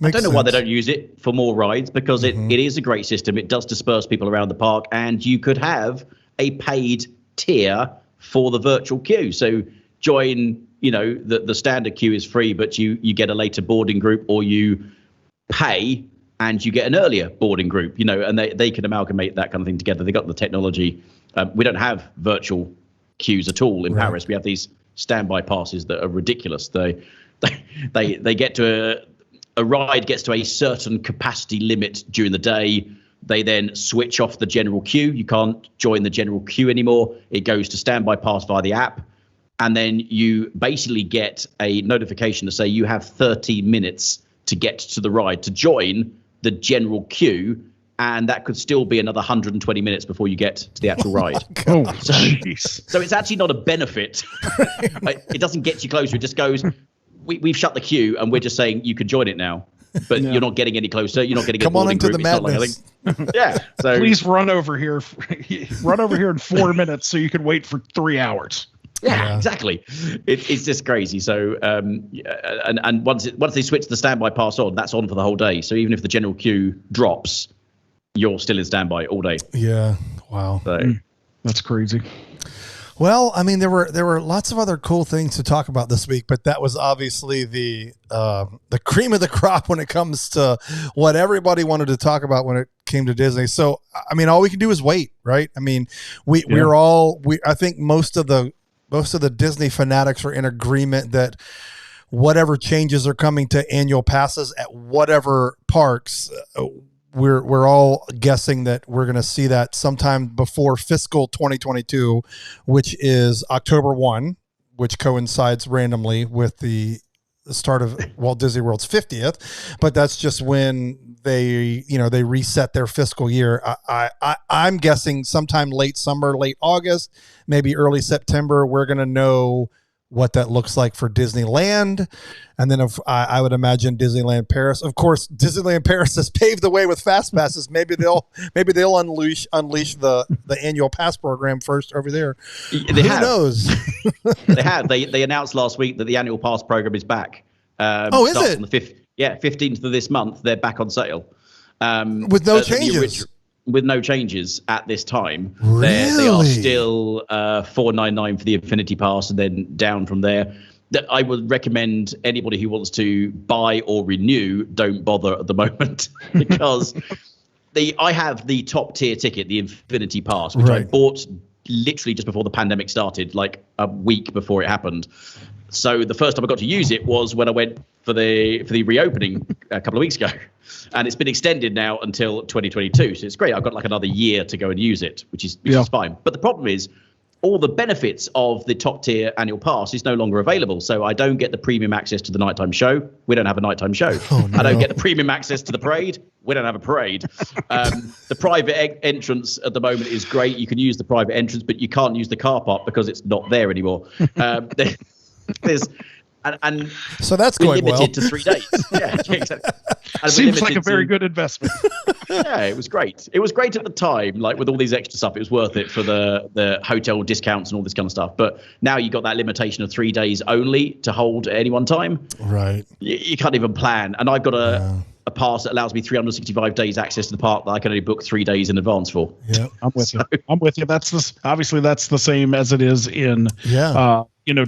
I don't know why they don't use it for more rides, because it is a great system. It does disperse people around the park, and you could have a paid tier for the virtual queue. So join, the standard queue is free, but you get a later boarding group, or you pay and you get an earlier boarding group, and they can amalgamate that kind of thing together. They got the technology. We don't have virtual queues at all in Paris. We have these standby passes that are ridiculous. They get to a ride gets to a certain capacity limit during the day. They then switch off the general queue. You can't join the general queue anymore. It goes to standby pass via the app. And then you basically get a notification to say you have 30 minutes to get to the ride to join the general queue. And that could still be another 120 minutes before you get to the actual ride. So it's actually not a benefit. It doesn't get you closer. It just goes, we've shut the queue and we're just saying you can join it now. But you're not getting any closer. You're not getting Come on into the madness. So please run over here. Run over here in 4 minutes so you can wait for 3 hours. Yeah, exactly. It's just crazy. So, and once they switch the standby pass on, that's on for the whole day. So even if the general queue drops, you're still in standby all day. Yeah. Wow. So, that's crazy. Well, I mean, there were lots of other cool things to talk about this week, but that was obviously the cream of the crop when it comes to what everybody wanted to talk about when it came to Disney. So, I mean, all we can do is wait, right? I mean, I think most of the Disney fanatics are in agreement that whatever changes are coming to annual passes at whatever parks, we're all guessing that we're going to see that sometime before fiscal 2022, which is October 1, which coincides randomly with the start of Walt Disney World's 50th. But that's just when they reset their fiscal year. I'm guessing sometime late summer, late August, maybe early September, we're going to know what that looks like for Disneyland. And then I would imagine Disneyland Paris. Of course, Disneyland Paris has paved the way with fast passes. Maybe they'll unleash the annual pass program first over there. Who knows? They have. They announced last week that the annual pass program is back. Is it? On the 5th? Yeah, 15th of this month, they're back on sale. With no changes. With no changes at this time. Really? They are still $4.99 for the Infinity Pass, and then down from there. I would recommend anybody who wants to buy or renew, don't bother at the moment, because I have the top tier ticket, the Infinity Pass, which I bought literally just before the pandemic started, like a week before it happened. So the first time I got to use it was when I went for the reopening a couple of weeks ago, and it's been extended now until 2022. So it's great. I've got like another year to go and use it, which is fine. But the problem is, all the benefits of the top tier annual pass is no longer available. So I don't get the premium access to the nighttime show. We don't have a nighttime show. Oh, no. I don't get the premium access to the parade. We don't have a parade. The private entrance at the moment is great. You can use the private entrance, but you can't use the car park because it's not there anymore. There's and so that's we're going limited well. to 3 days. Yeah, exactly. And Seems like a very good investment. Yeah, it was great. It was great at the time, like with all these extra stuff. It was worth it for the hotel discounts and all this kind of stuff. But now you got that limitation of 3 days only to hold at any one time. Right. You can't even plan. And I've got a pass that allows me 365 days access to the park that I can only book 3 days in advance for. Yeah, I'm with you. I'm with you. Obviously that's the same as it is in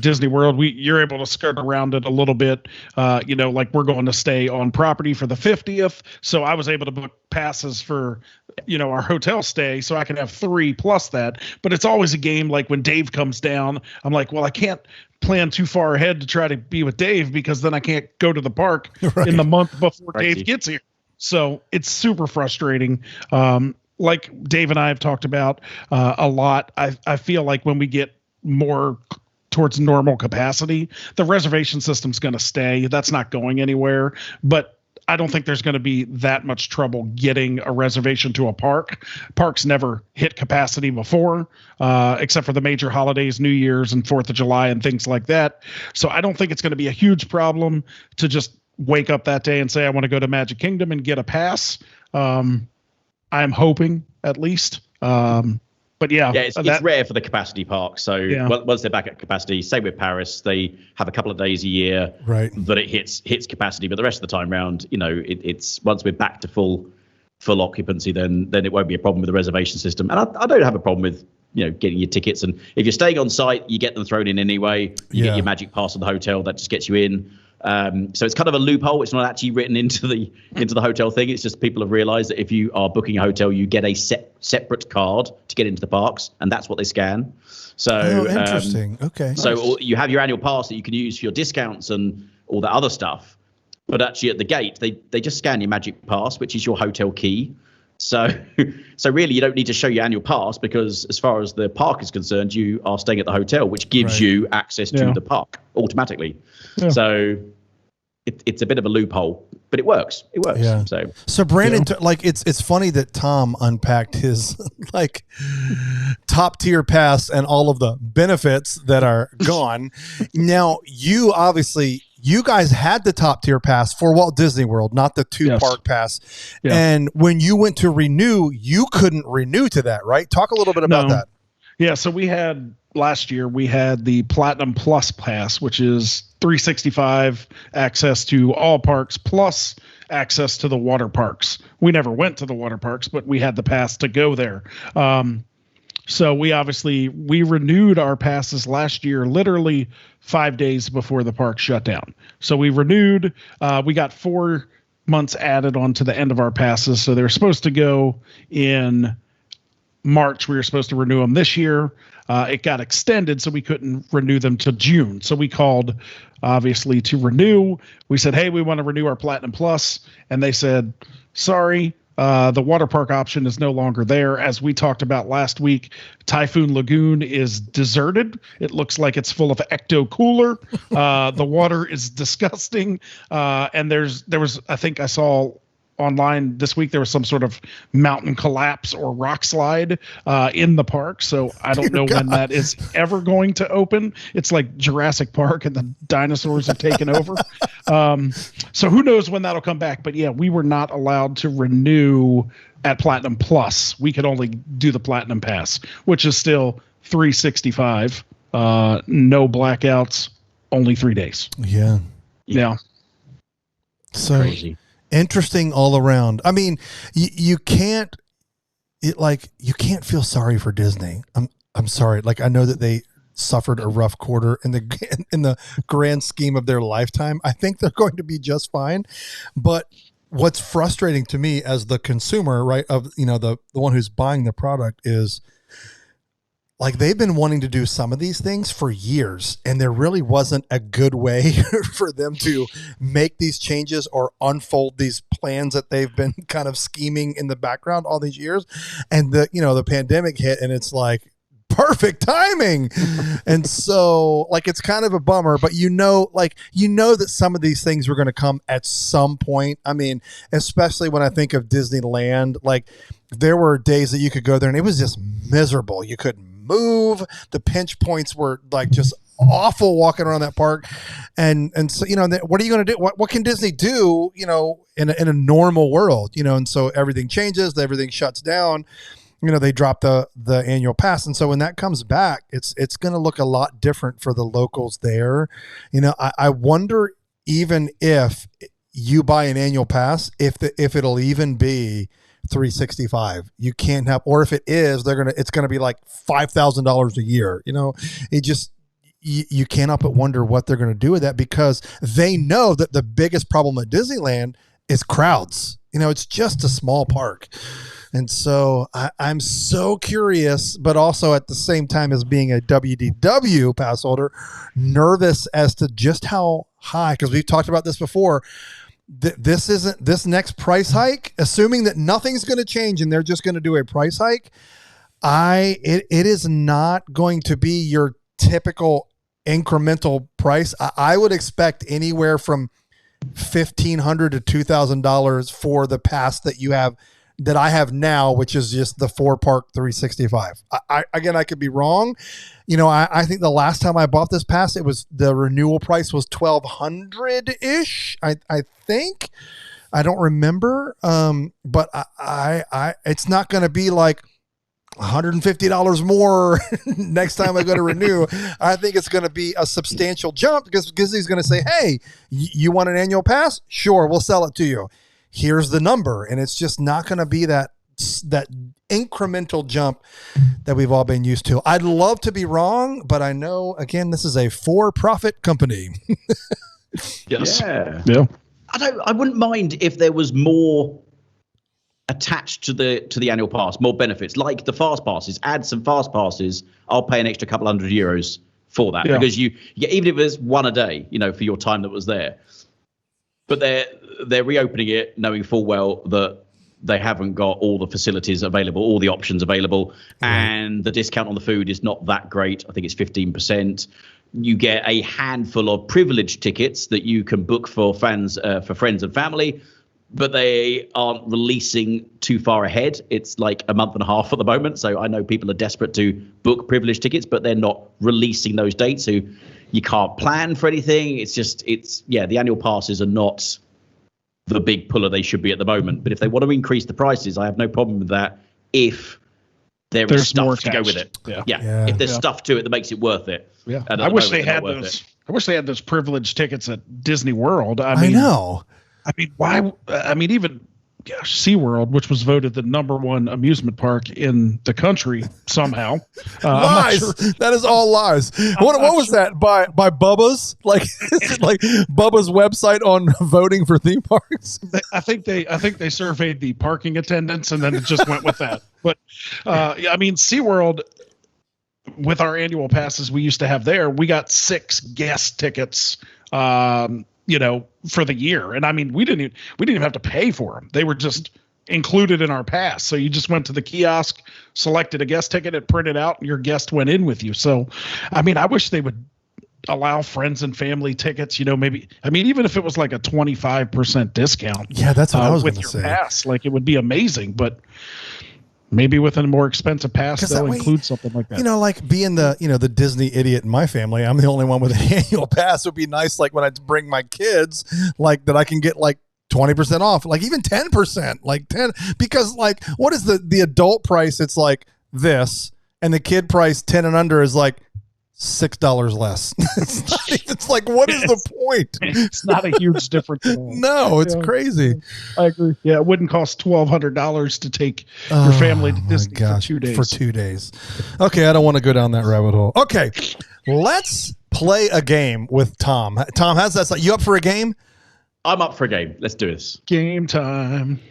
Disney World. You're able to skirt around it a little bit. Like we're going to stay on property for the 50th, so I was able to book passes for our hotel stay, so I can have 3 plus that. But it's always a game. Like when Dave comes down, I'm like, well, I can't plan too far ahead to try to be with Dave because then I can't go to the park in the month before Dave gets here. So it's super frustrating. Like Dave and I have talked about a lot. I feel like when we get more towards normal capacity, the reservation system's going to stay. That's not going anywhere. But I don't think there's going to be that much trouble getting a reservation to a park. Parks never hit capacity before, except for the major holidays, New Year's and 4th of July and things like that. So I don't think it's going to be a huge problem to just wake up that day and say, I want to go to Magic Kingdom and get a pass. I'm hoping at least. But it's rare for the capacity park. So once they're back at capacity, same with Paris, they have a couple of days a year that it hits capacity. But the rest of the time round, it's once we're back to full occupancy, then it won't be a problem with the reservation system. And I don't have a problem with getting your tickets. And if you're staying on site, you get them thrown in anyway. You get your magic pass at the hotel that just gets you in. So it's kind of a loophole. It's not actually written into the hotel thing. It's just people have realized that if you are booking a hotel, you get a separate card to get into the parks, and that's what they scan. So interesting. Okay. So you have your annual pass that you can use for your discounts and all that other stuff. But actually at the gate, they just scan your magic pass, which is your hotel key. So really, you don't need to show your annual pass because as far as the park is concerned, you are staying at the hotel, which gives you access to the park automatically. Yeah. So it's a bit of a loophole, but it works. It works. Yeah. So Brandon, it's funny that Tom unpacked his top tier pass and all of the benefits that are gone. Now you guys had the top tier pass for Walt Disney World, not the 2-park pass. Yeah. And when you went to renew, you couldn't renew to that, right? Talk a little bit about that. Yeah. So last year we had the Platinum Plus pass, which is 365 access to all parks plus access to the water parks. We never went to the water parks, but we had the pass to go there. So we renewed our passes last year, literally 5 days before the park shut down. So we renewed, we got 4 months added on to the end of our passes. So they were supposed to go in March. We were supposed to renew them this year. It got extended, so we couldn't renew them till June. So we called, obviously, to renew. We said, hey, we want to renew our Platinum Plus. And they said, sorry, the water park option is no longer there. As we talked about last week, Typhoon Lagoon is deserted. It looks like it's full of ecto cooler. The water is disgusting. And there was, I think I saw online this week, there was some sort of mountain collapse or rock slide in the park. So I don't know when that is ever going to open. It's like Jurassic Park and the dinosaurs have taken over. So who knows when that'll come back. But yeah, we were not allowed to renew at Platinum Plus. We could only do the Platinum Pass, which is still 365, no blackouts, only 3 days. Yeah. So crazy. Interesting all around. I mean, you can't feel sorry for Disney. I'm sorry. Like, I know that they suffered a rough quarter in the grand scheme of their lifetime. I think they're going to be just fine. But what's frustrating to me as the consumer, right, of the one who's buying the product is, like, they've been wanting to do some of these things for years, and there really wasn't a good way for them to make these changes or unfold these plans that they've been kind of scheming in the background all these years. And the pandemic hit, and it's like, perfect timing. And so like, it's kind of a bummer, but that some of these things were going to come at some point. I mean, especially when I think of Disneyland, like there were days that you could go there and it was just miserable. You couldn't move. The pinch points were like just awful walking around that park. And so, what are you going to do? What can Disney do, in a normal world, and so everything changes, everything shuts down. They drop the annual pass. And so when that comes back, it's going to look a lot different for the locals there. I wonder even if you buy an annual pass, if it'll even be 365. You can't have, or if it is, it's going to be like $5,000 a year. It just, you cannot but wonder what they're going to do with that, because they know that the biggest problem at Disneyland is crowds. It's just a small park. And so I'm so curious, but also at the same time as being a WDW pass holder, nervous as to just how high, because we've talked about this before, this next price hike, assuming that nothing's going to change and they're just going to do a price hike, it is not going to be your typical incremental price. I would expect anywhere from $1,500 to $2,000 for the pass that I have now, which is just the 4-park 365. I could be wrong. I think the last time I bought this pass, the renewal price was $1,200-ish. I think. I don't remember. But it's not going to be like $150 more next time I go to renew. I think it's going to be a substantial jump, because Disney's going to say, hey, you want an annual pass? Sure, we'll sell it to you. Here's the number. And it's just not going to be that incremental jump that we've all been used to. I'd love to be wrong, but I know, again, this is a for-profit company. Yes. Yeah. I wouldn't mind if there was more attached to the annual pass, more benefits, like the fast passes. Add some fast passes. I'll pay an extra couple €100 for that, because you even if it's one a day, for your time that was there. But they're reopening it, knowing full well that they haven't got all the facilities available, all the options available, and the discount on the food is not that great. I think it's 15%. You get a handful of privileged tickets that you can book for fans, for friends and family, but they aren't releasing too far ahead. It's like a month and a half at the moment. So I know people are desperate to book privileged tickets, but they're not releasing those dates. So you can't plan for anything. The annual passes are not the big puller they should be at the moment. But if they want to increase the prices, I have no problem with that if there's stuff to go with it. Yeah. If there's stuff to it that makes it worth it. Yeah. I wish they had those. I wish they had those privileged tickets at Disney World. I know. I mean, why? I mean, even SeaWorld, which was voted the #1 amusement park in the country somehow. Lies. Sure. That is all lies. What was that by Bubba's? Like, is it like Bubba's website on voting for theme parks? I think they surveyed the parking attendants and then it just went with that. But I mean, SeaWorld, with our annual passes we used to have there, we got 6 guest tickets. For the year. And I mean, we didn't even have to pay for them. They were just included in our pass. So you just went to the kiosk, selected a guest ticket, it printed out, and your guest went in with you. So, I mean, I wish they would allow friends and family tickets, maybe, I mean, even if it was like a 25% discount. Yeah, that's what I was going to say. Pass, like it would be amazing, but maybe with a more expensive pass, they'll include something like that. Like being the Disney idiot in my family, I'm the only one with an annual pass. It would be nice, like when I bring my kids, like that I can get like 20% off, like even 10%, like 10, because like, what is the adult price? It's like this, and the kid price 10 and under is like $6 less. It's like, what is the point? It's not a huge difference at all. No, it's crazy. I agree. Yeah, it wouldn't cost $1,200 to take your family to Disney for 2 days. For 2 days. Okay, I don't want to go down that rabbit hole. Okay, let's play a game with Tom. Tom, how's that? You up for a game? I'm up for a game. Let's do this. Game time.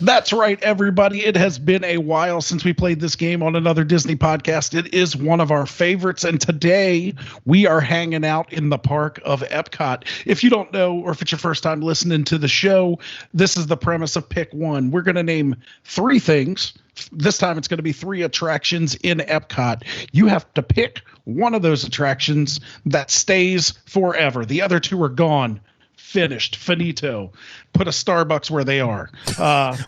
That's right, everybody. It has been a while since we played this game on Another Disney Podcast. It is one of our favorites, and today we are hanging out in the park of Epcot. If you don't know, or if it's your first time listening to the show, this is the premise of Pick One. We're going to name 3 things. This time it's going to be 3 attractions in Epcot. You have to pick one of those attractions that stays forever. The other 2 are gone. Finished, finito. Put a Starbucks where they are.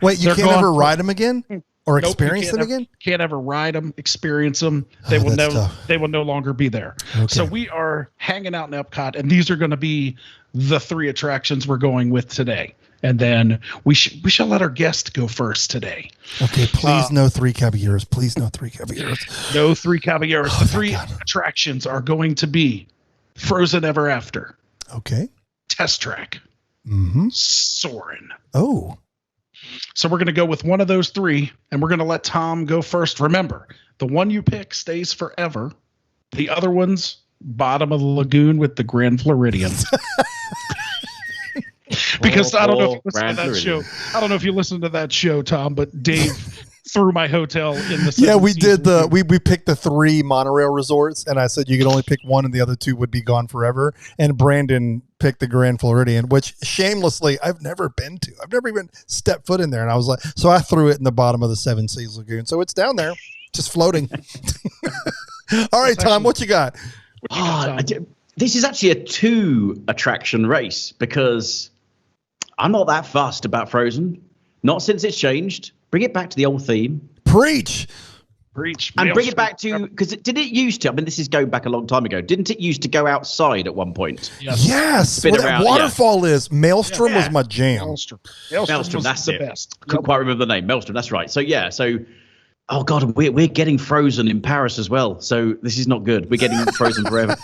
Wait, you can't ever ride them again, or experience them again? Can't ever ride them, experience them. They will no longer be there. Okay. So we are hanging out in Epcot, and these are going to be the 3 attractions we're going with today. And then we shall let our guest go first today. Okay, please no 3 caballeros. Please no 3 caballeros. No 3 caballeros. The 3 attractions are going to be Frozen Ever After. Okay. Test Track. Mm-hmm. Soarin'. Oh. So we're going to go with one of those 3, and we're going to let Tom go first. Remember, the one you pick stays forever. The other one's bottom of the lagoon with the Grand Floridian. Because I don't know if you listen to that show. I don't know if you listened to that show, Tom, but Dave threw my hotel in the yeah, we did we picked the 3 monorail resorts, and I said you could only pick one and the other 2 would be gone forever. And Brandon picked the Grand Floridian, which shamelessly I've never been to. I've never even stepped foot in there. And I was like, so I threw it in the bottom of the Seven Seas Lagoon. So it's down there, just floating. All right, Tom, what you got? This is actually a 2 attraction race because I'm not that fussed about Frozen. Not since it's changed. Bring it back to the old theme. Preach. And bring it back to, because did it used to, I mean, this is going back a long time ago. Didn't it used to go outside at one point? Yes. What that waterfall is. Maelstrom was my jam. Maelstrom, that's the it. Best. Couldn't quite remember the name. Maelstrom, that's right. So, oh God, we're getting Frozen in Paris as well. So this is not good. We're getting Frozen forever.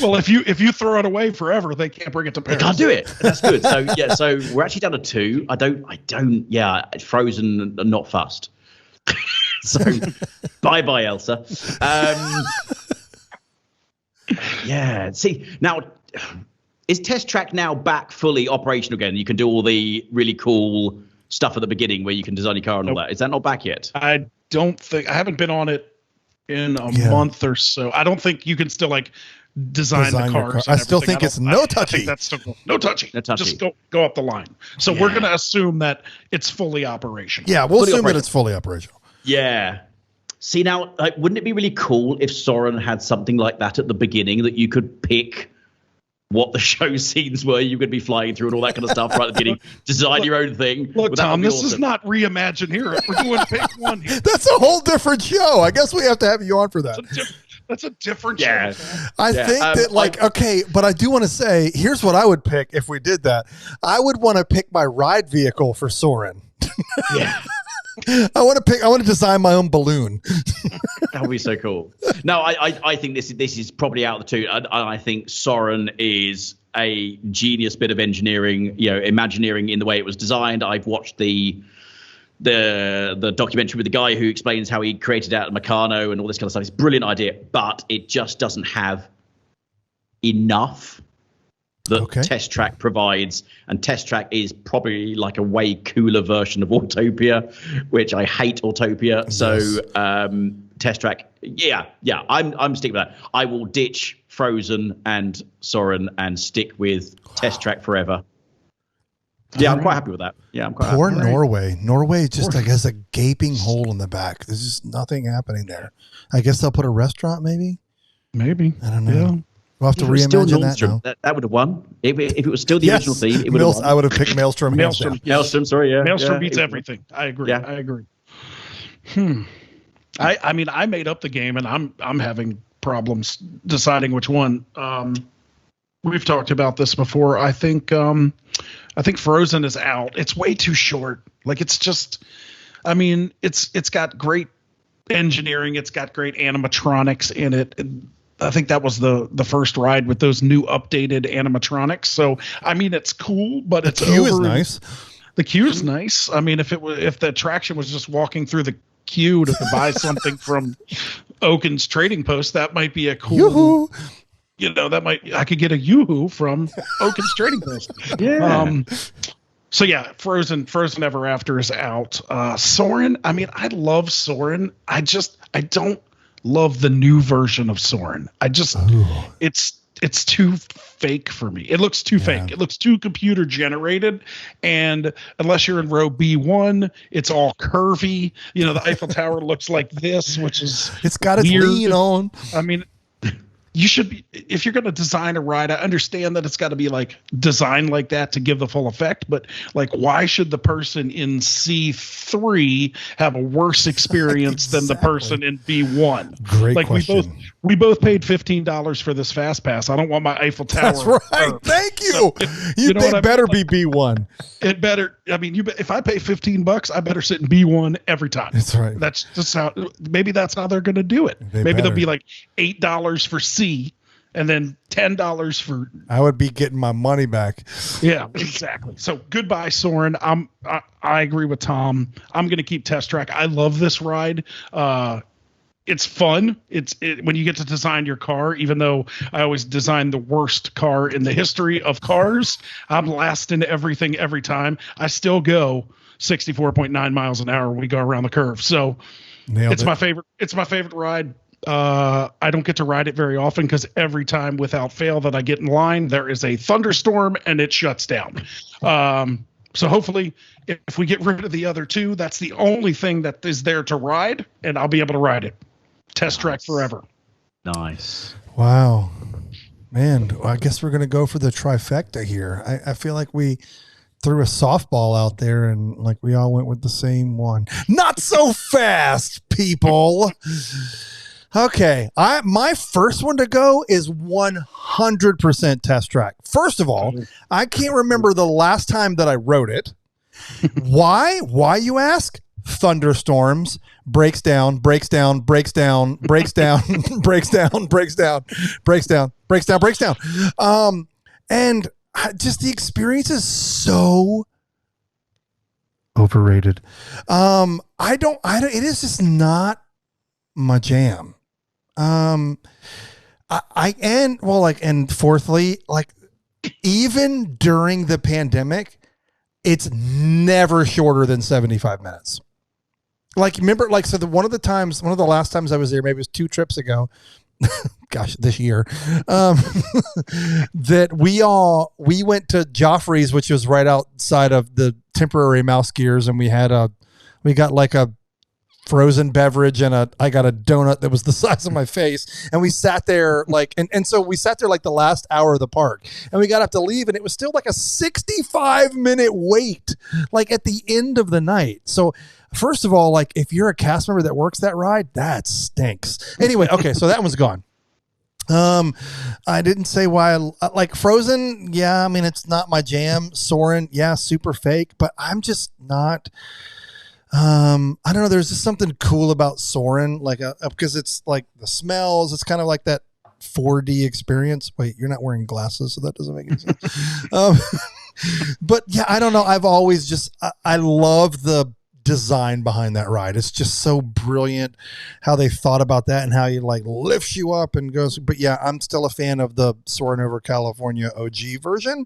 Well, if you throw it away forever, they can't bring it to Paris. They can't do it. That's good. So we're actually down to 2. I don't. Frozen, I'm not fussed. So bye Elsa. See, now is Test Track now back fully operational again? You can do all the really cool stuff at the beginning where you can design your car and all that. Is that not back yet? I don't think. I haven't been on it in a month or so. I don't think you can still design the cars. I still think it's no touchy. I think that's still no touchy. Just go up the line. So we're going to assume that it's fully operational. Yeah, we'll assume that it's fully operational. Yeah. See, now, wouldn't it be really cool if Soarin' had something like that at the beginning that you could pick what the show scenes were you could be flying through and all that kind of stuff right at the beginning? Design your own thing. Look, Tom, this is not Reimagine Europe. We're doing Pick One here. That's a whole different show. I guess we have to have you on for that. That's a different show. I think that but I do want to say, here's what I would pick if we did that. I would want to pick my ride vehicle for Soarin'. Yeah. I want to design my own balloon. That would be so cool. No, I think this is probably out of the 2. I think Soarin' is a genius bit of engineering, Imagineering in the way it was designed. I've watched the documentary with the guy who explains how he created out of Meccano and all this kind of stuff. It's a brilliant idea, but it just doesn't have enough that Test Track provides, and Test Track is probably like a way cooler version of Autopia, which I hate Autopia. Yes. So Test Track, I'm sticking with that. I will ditch Frozen and Soarin' and stick with Test Track forever. Yeah, I'm quite happy with that. Yeah, I'm quite Poor happy. Norway. Norway just has a gaping hole in the back. There's just nothing happening there. I guess they'll put a restaurant, maybe. I don't know. Yeah. We'll have to reimagine that now. That would have won. If it was still the original theme, it would have won. I would have picked Maelstrom. Maelstrom, sorry, yeah. Maelstrom beats everything. I agree. Yeah. I agree. I mean, I made up the game, and I'm having problems deciding which one. We've talked about this before. I think Frozen is out. It's way too short. It's just, it's got great engineering. It's got great animatronics in it. And I think that was the first ride with those new updated animatronics. So, it's cool, but it's over. The queue is nice. The queue is nice. If the attraction was just walking through the queue to buy something from Oaken's Trading Post, that might be a cool. Yoo-hoo. I could get a yoo-hoo from Oaken's Trading Post. Yeah. So yeah, Frozen Ever After is out. Soarin', I mean, I love Soarin'. I don't love the new version of Soarin'. It's too fake for me. It looks too fake. It looks too computer generated. And unless you're in row B1, it's all curvy. You know, the Eiffel Tower looks like this, which is it's got its weird. lean on. I mean, you should be, if you're going to design a ride, I understand that it's got to be like designed like that to give the full effect, but like, why should the person in C3 have a worse experience than the person in B1? Great like question. We both paid $15 for this fast pass. I don't want my Eiffel Tower. That's right. Thank you. So They better be B1. It better. I mean, if I pay $15, I better sit in B1 every time. That's right. That's just how. Maybe that's how they're going to do it. Maybe they'll be like $8 for C, and then $10 for. I would be getting my money back. Yeah, exactly. So goodbye, Soren. I agree with Tom. I'm going to keep Test Track. I love this ride. It's fun. When you get to design your car, even though I always design the worst car in the history of cars, I'm last in everything every time. I still go 64.9 miles an hour when we go around the curve. So it's my favorite. It's my favorite ride. I don't get to ride it very often because every time without fail that I get in line, there is a thunderstorm and it shuts down. So hopefully if we get rid of the other two, that's the only thing that is there to ride, and I'll be able to ride it. Test Track forever. Nice. Wow, man. I guess we're going to go for the trifecta here. I feel like we threw a softball out there and like we all went with the same one. Not so fast, people. Okay. My first one to go is 100% Test Track. First of all, I can't remember the last time that I rode it. Why? Why, you ask? Thunderstorms, breaks down, breaks down, breaks down, breaks down, breaks down, breaks down, breaks down, breaks down, breaks down. And just the experience is so overrated. It is just not my jam. And fourthly, like even during the pandemic, it's never shorter than 75 minutes. Like, remember, like, so one of the last times I was there, maybe it was 2 trips ago, gosh, this year, that we went to Joffrey's, which was right outside of the temporary mouse gears. And we got like a frozen beverage and I got a donut that was the size of my face. And we sat there like, and so we sat there like the last hour of the park, and we got up to leave, and it was still like a 65-minute wait, like at the end of the night. So first of all, like if you're a cast member that works that ride, that stinks. Anyway. Okay. So that one's gone. I didn't say why I like Frozen. Yeah. I mean, it's not my jam. Soarin'. Yeah. Super fake, but I'm just not, I don't know. There's just something cool about Soarin', like because it's like the smells. It's kind of like that 4D experience. Wait, you're not wearing glasses, so that doesn't make any sense. But yeah, I don't know. I've always just I love the design behind that ride. It's just so brilliant how they thought about that and how he like lifts you up and goes. But yeah, I'm still a fan of the Soarin' Over California OG version.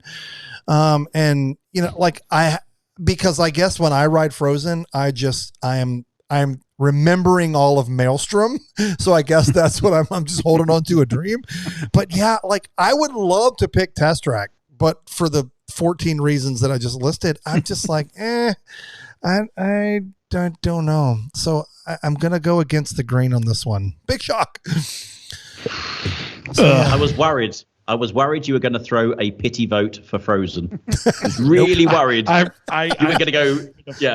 And you know, like because I guess when I ride Frozen, I'm remembering all of Maelstrom. So I guess that's what I'm just holding on to a dream. But yeah, like I would love to pick Test Track, but for the 14 reasons that I just listed, I'm just like, I don't know. So I'm going to go against the grain on this one. Big shock. So, I was worried you were going to throw a pity vote for Frozen. I was really worried. You were going to go,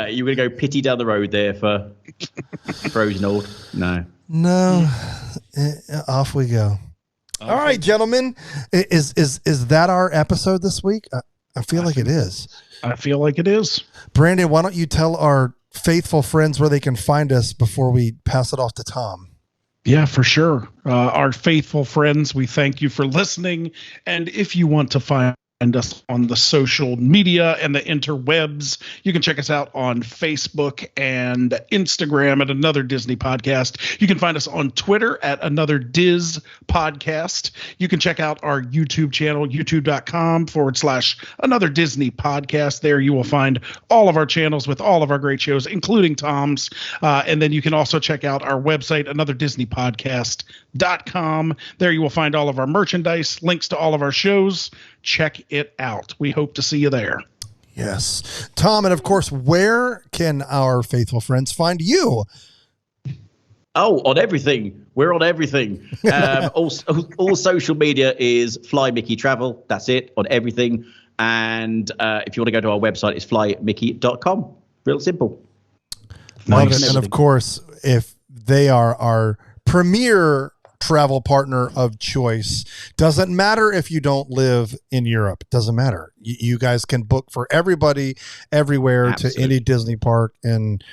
you were going to go pity down the road there for Frozen. No. Off we go. All right, gentlemen. Is that our episode this week? I feel like it is. I feel like it is. Brandon, why don't you tell our faithful friends where they can find us before we pass it off to Tom? Yeah, for sure. Our faithful friends, we thank you for listening. And if you want to find us on the social media and the interwebs. You can check us out on Facebook and Instagram at Another Disney Podcast. You can find us on Twitter at Another Diz Podcast. You can check out our YouTube channel, youtube.com/Another Disney Podcast. There you will find all of our channels with all of our great shows, including Tom's. And then you can also check out our website, anotherDisneyPodcast.com. There you will find all of our merchandise, links to all of our shows. Check it out. We hope to see you there. Yes. Tom, and of course, where can our faithful friends find you? Oh, on everything. We're on everything. all social media is Fly Mickey Travel. That's it, on everything. And if you want to go to our website, it's flymickey.com. Real simple. Love it. And of course, if they are our premier travel partner of choice, doesn't matter if you don't live in Europe. It doesn't matter. You guys can book for everybody, everywhere. Absolutely. To any Disney park. And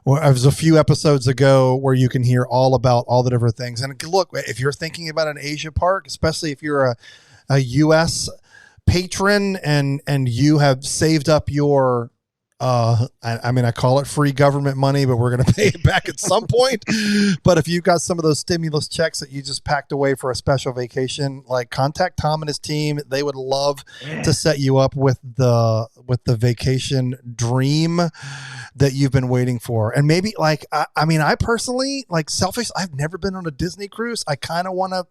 well, there was a few episodes ago where you can hear all about all the different things. And look, if you're thinking about an Asia park, especially if you're a U.S. patron and you have saved up your I call it free government money, but we're going to pay it back at some point. But if you've got some of those stimulus checks that you just packed away for a special vacation, like, contact Tom and his team. They would love to set you up with the vacation dream that you've been waiting for. And maybe I personally, selfish, I've never been on a Disney cruise. I kind of want to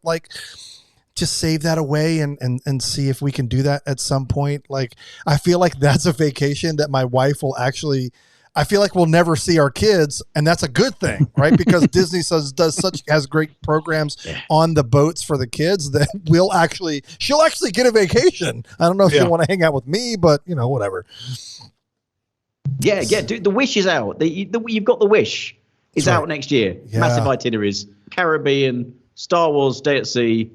just save that away and see if we can do that at some point. I feel like that's a vacation that my wife will actually, I feel like we'll never see our kids, and that's a good thing, right? Because Disney has great programs on the boats for the kids that she'll actually get a vacation. I don't know if she'll want to hang out with me, but whatever. Yeah, dude, the Wish is out. You've got the Wish. It's out next year. Yeah. Massive itineraries. Caribbean, Star Wars, Day at Sea,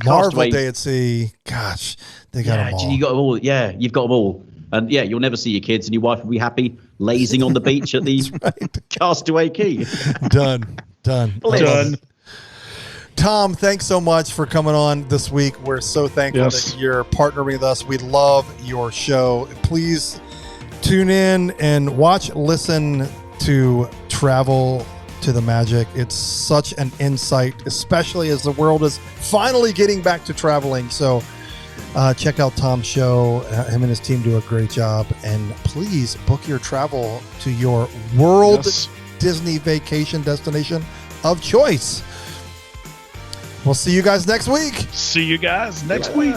Marvel Day at Sea. Gosh, they got them all. You got them all. Yeah, you've got them all. And you'll never see your kids, and your wife will be happy lazing on the beach at the Castaway Key. Done. Tom, thanks so much for coming on this week. We're so thankful that you're partnering with us. We love your show. Please tune in and listen to Travel to the Magic. It's such an insight, especially as the world is finally getting back to traveling. So check out Tom's show. Him and his team do a great job. And please book your travel to your world Disney vacation destination of choice. We'll see you guys next week. See you guys next week.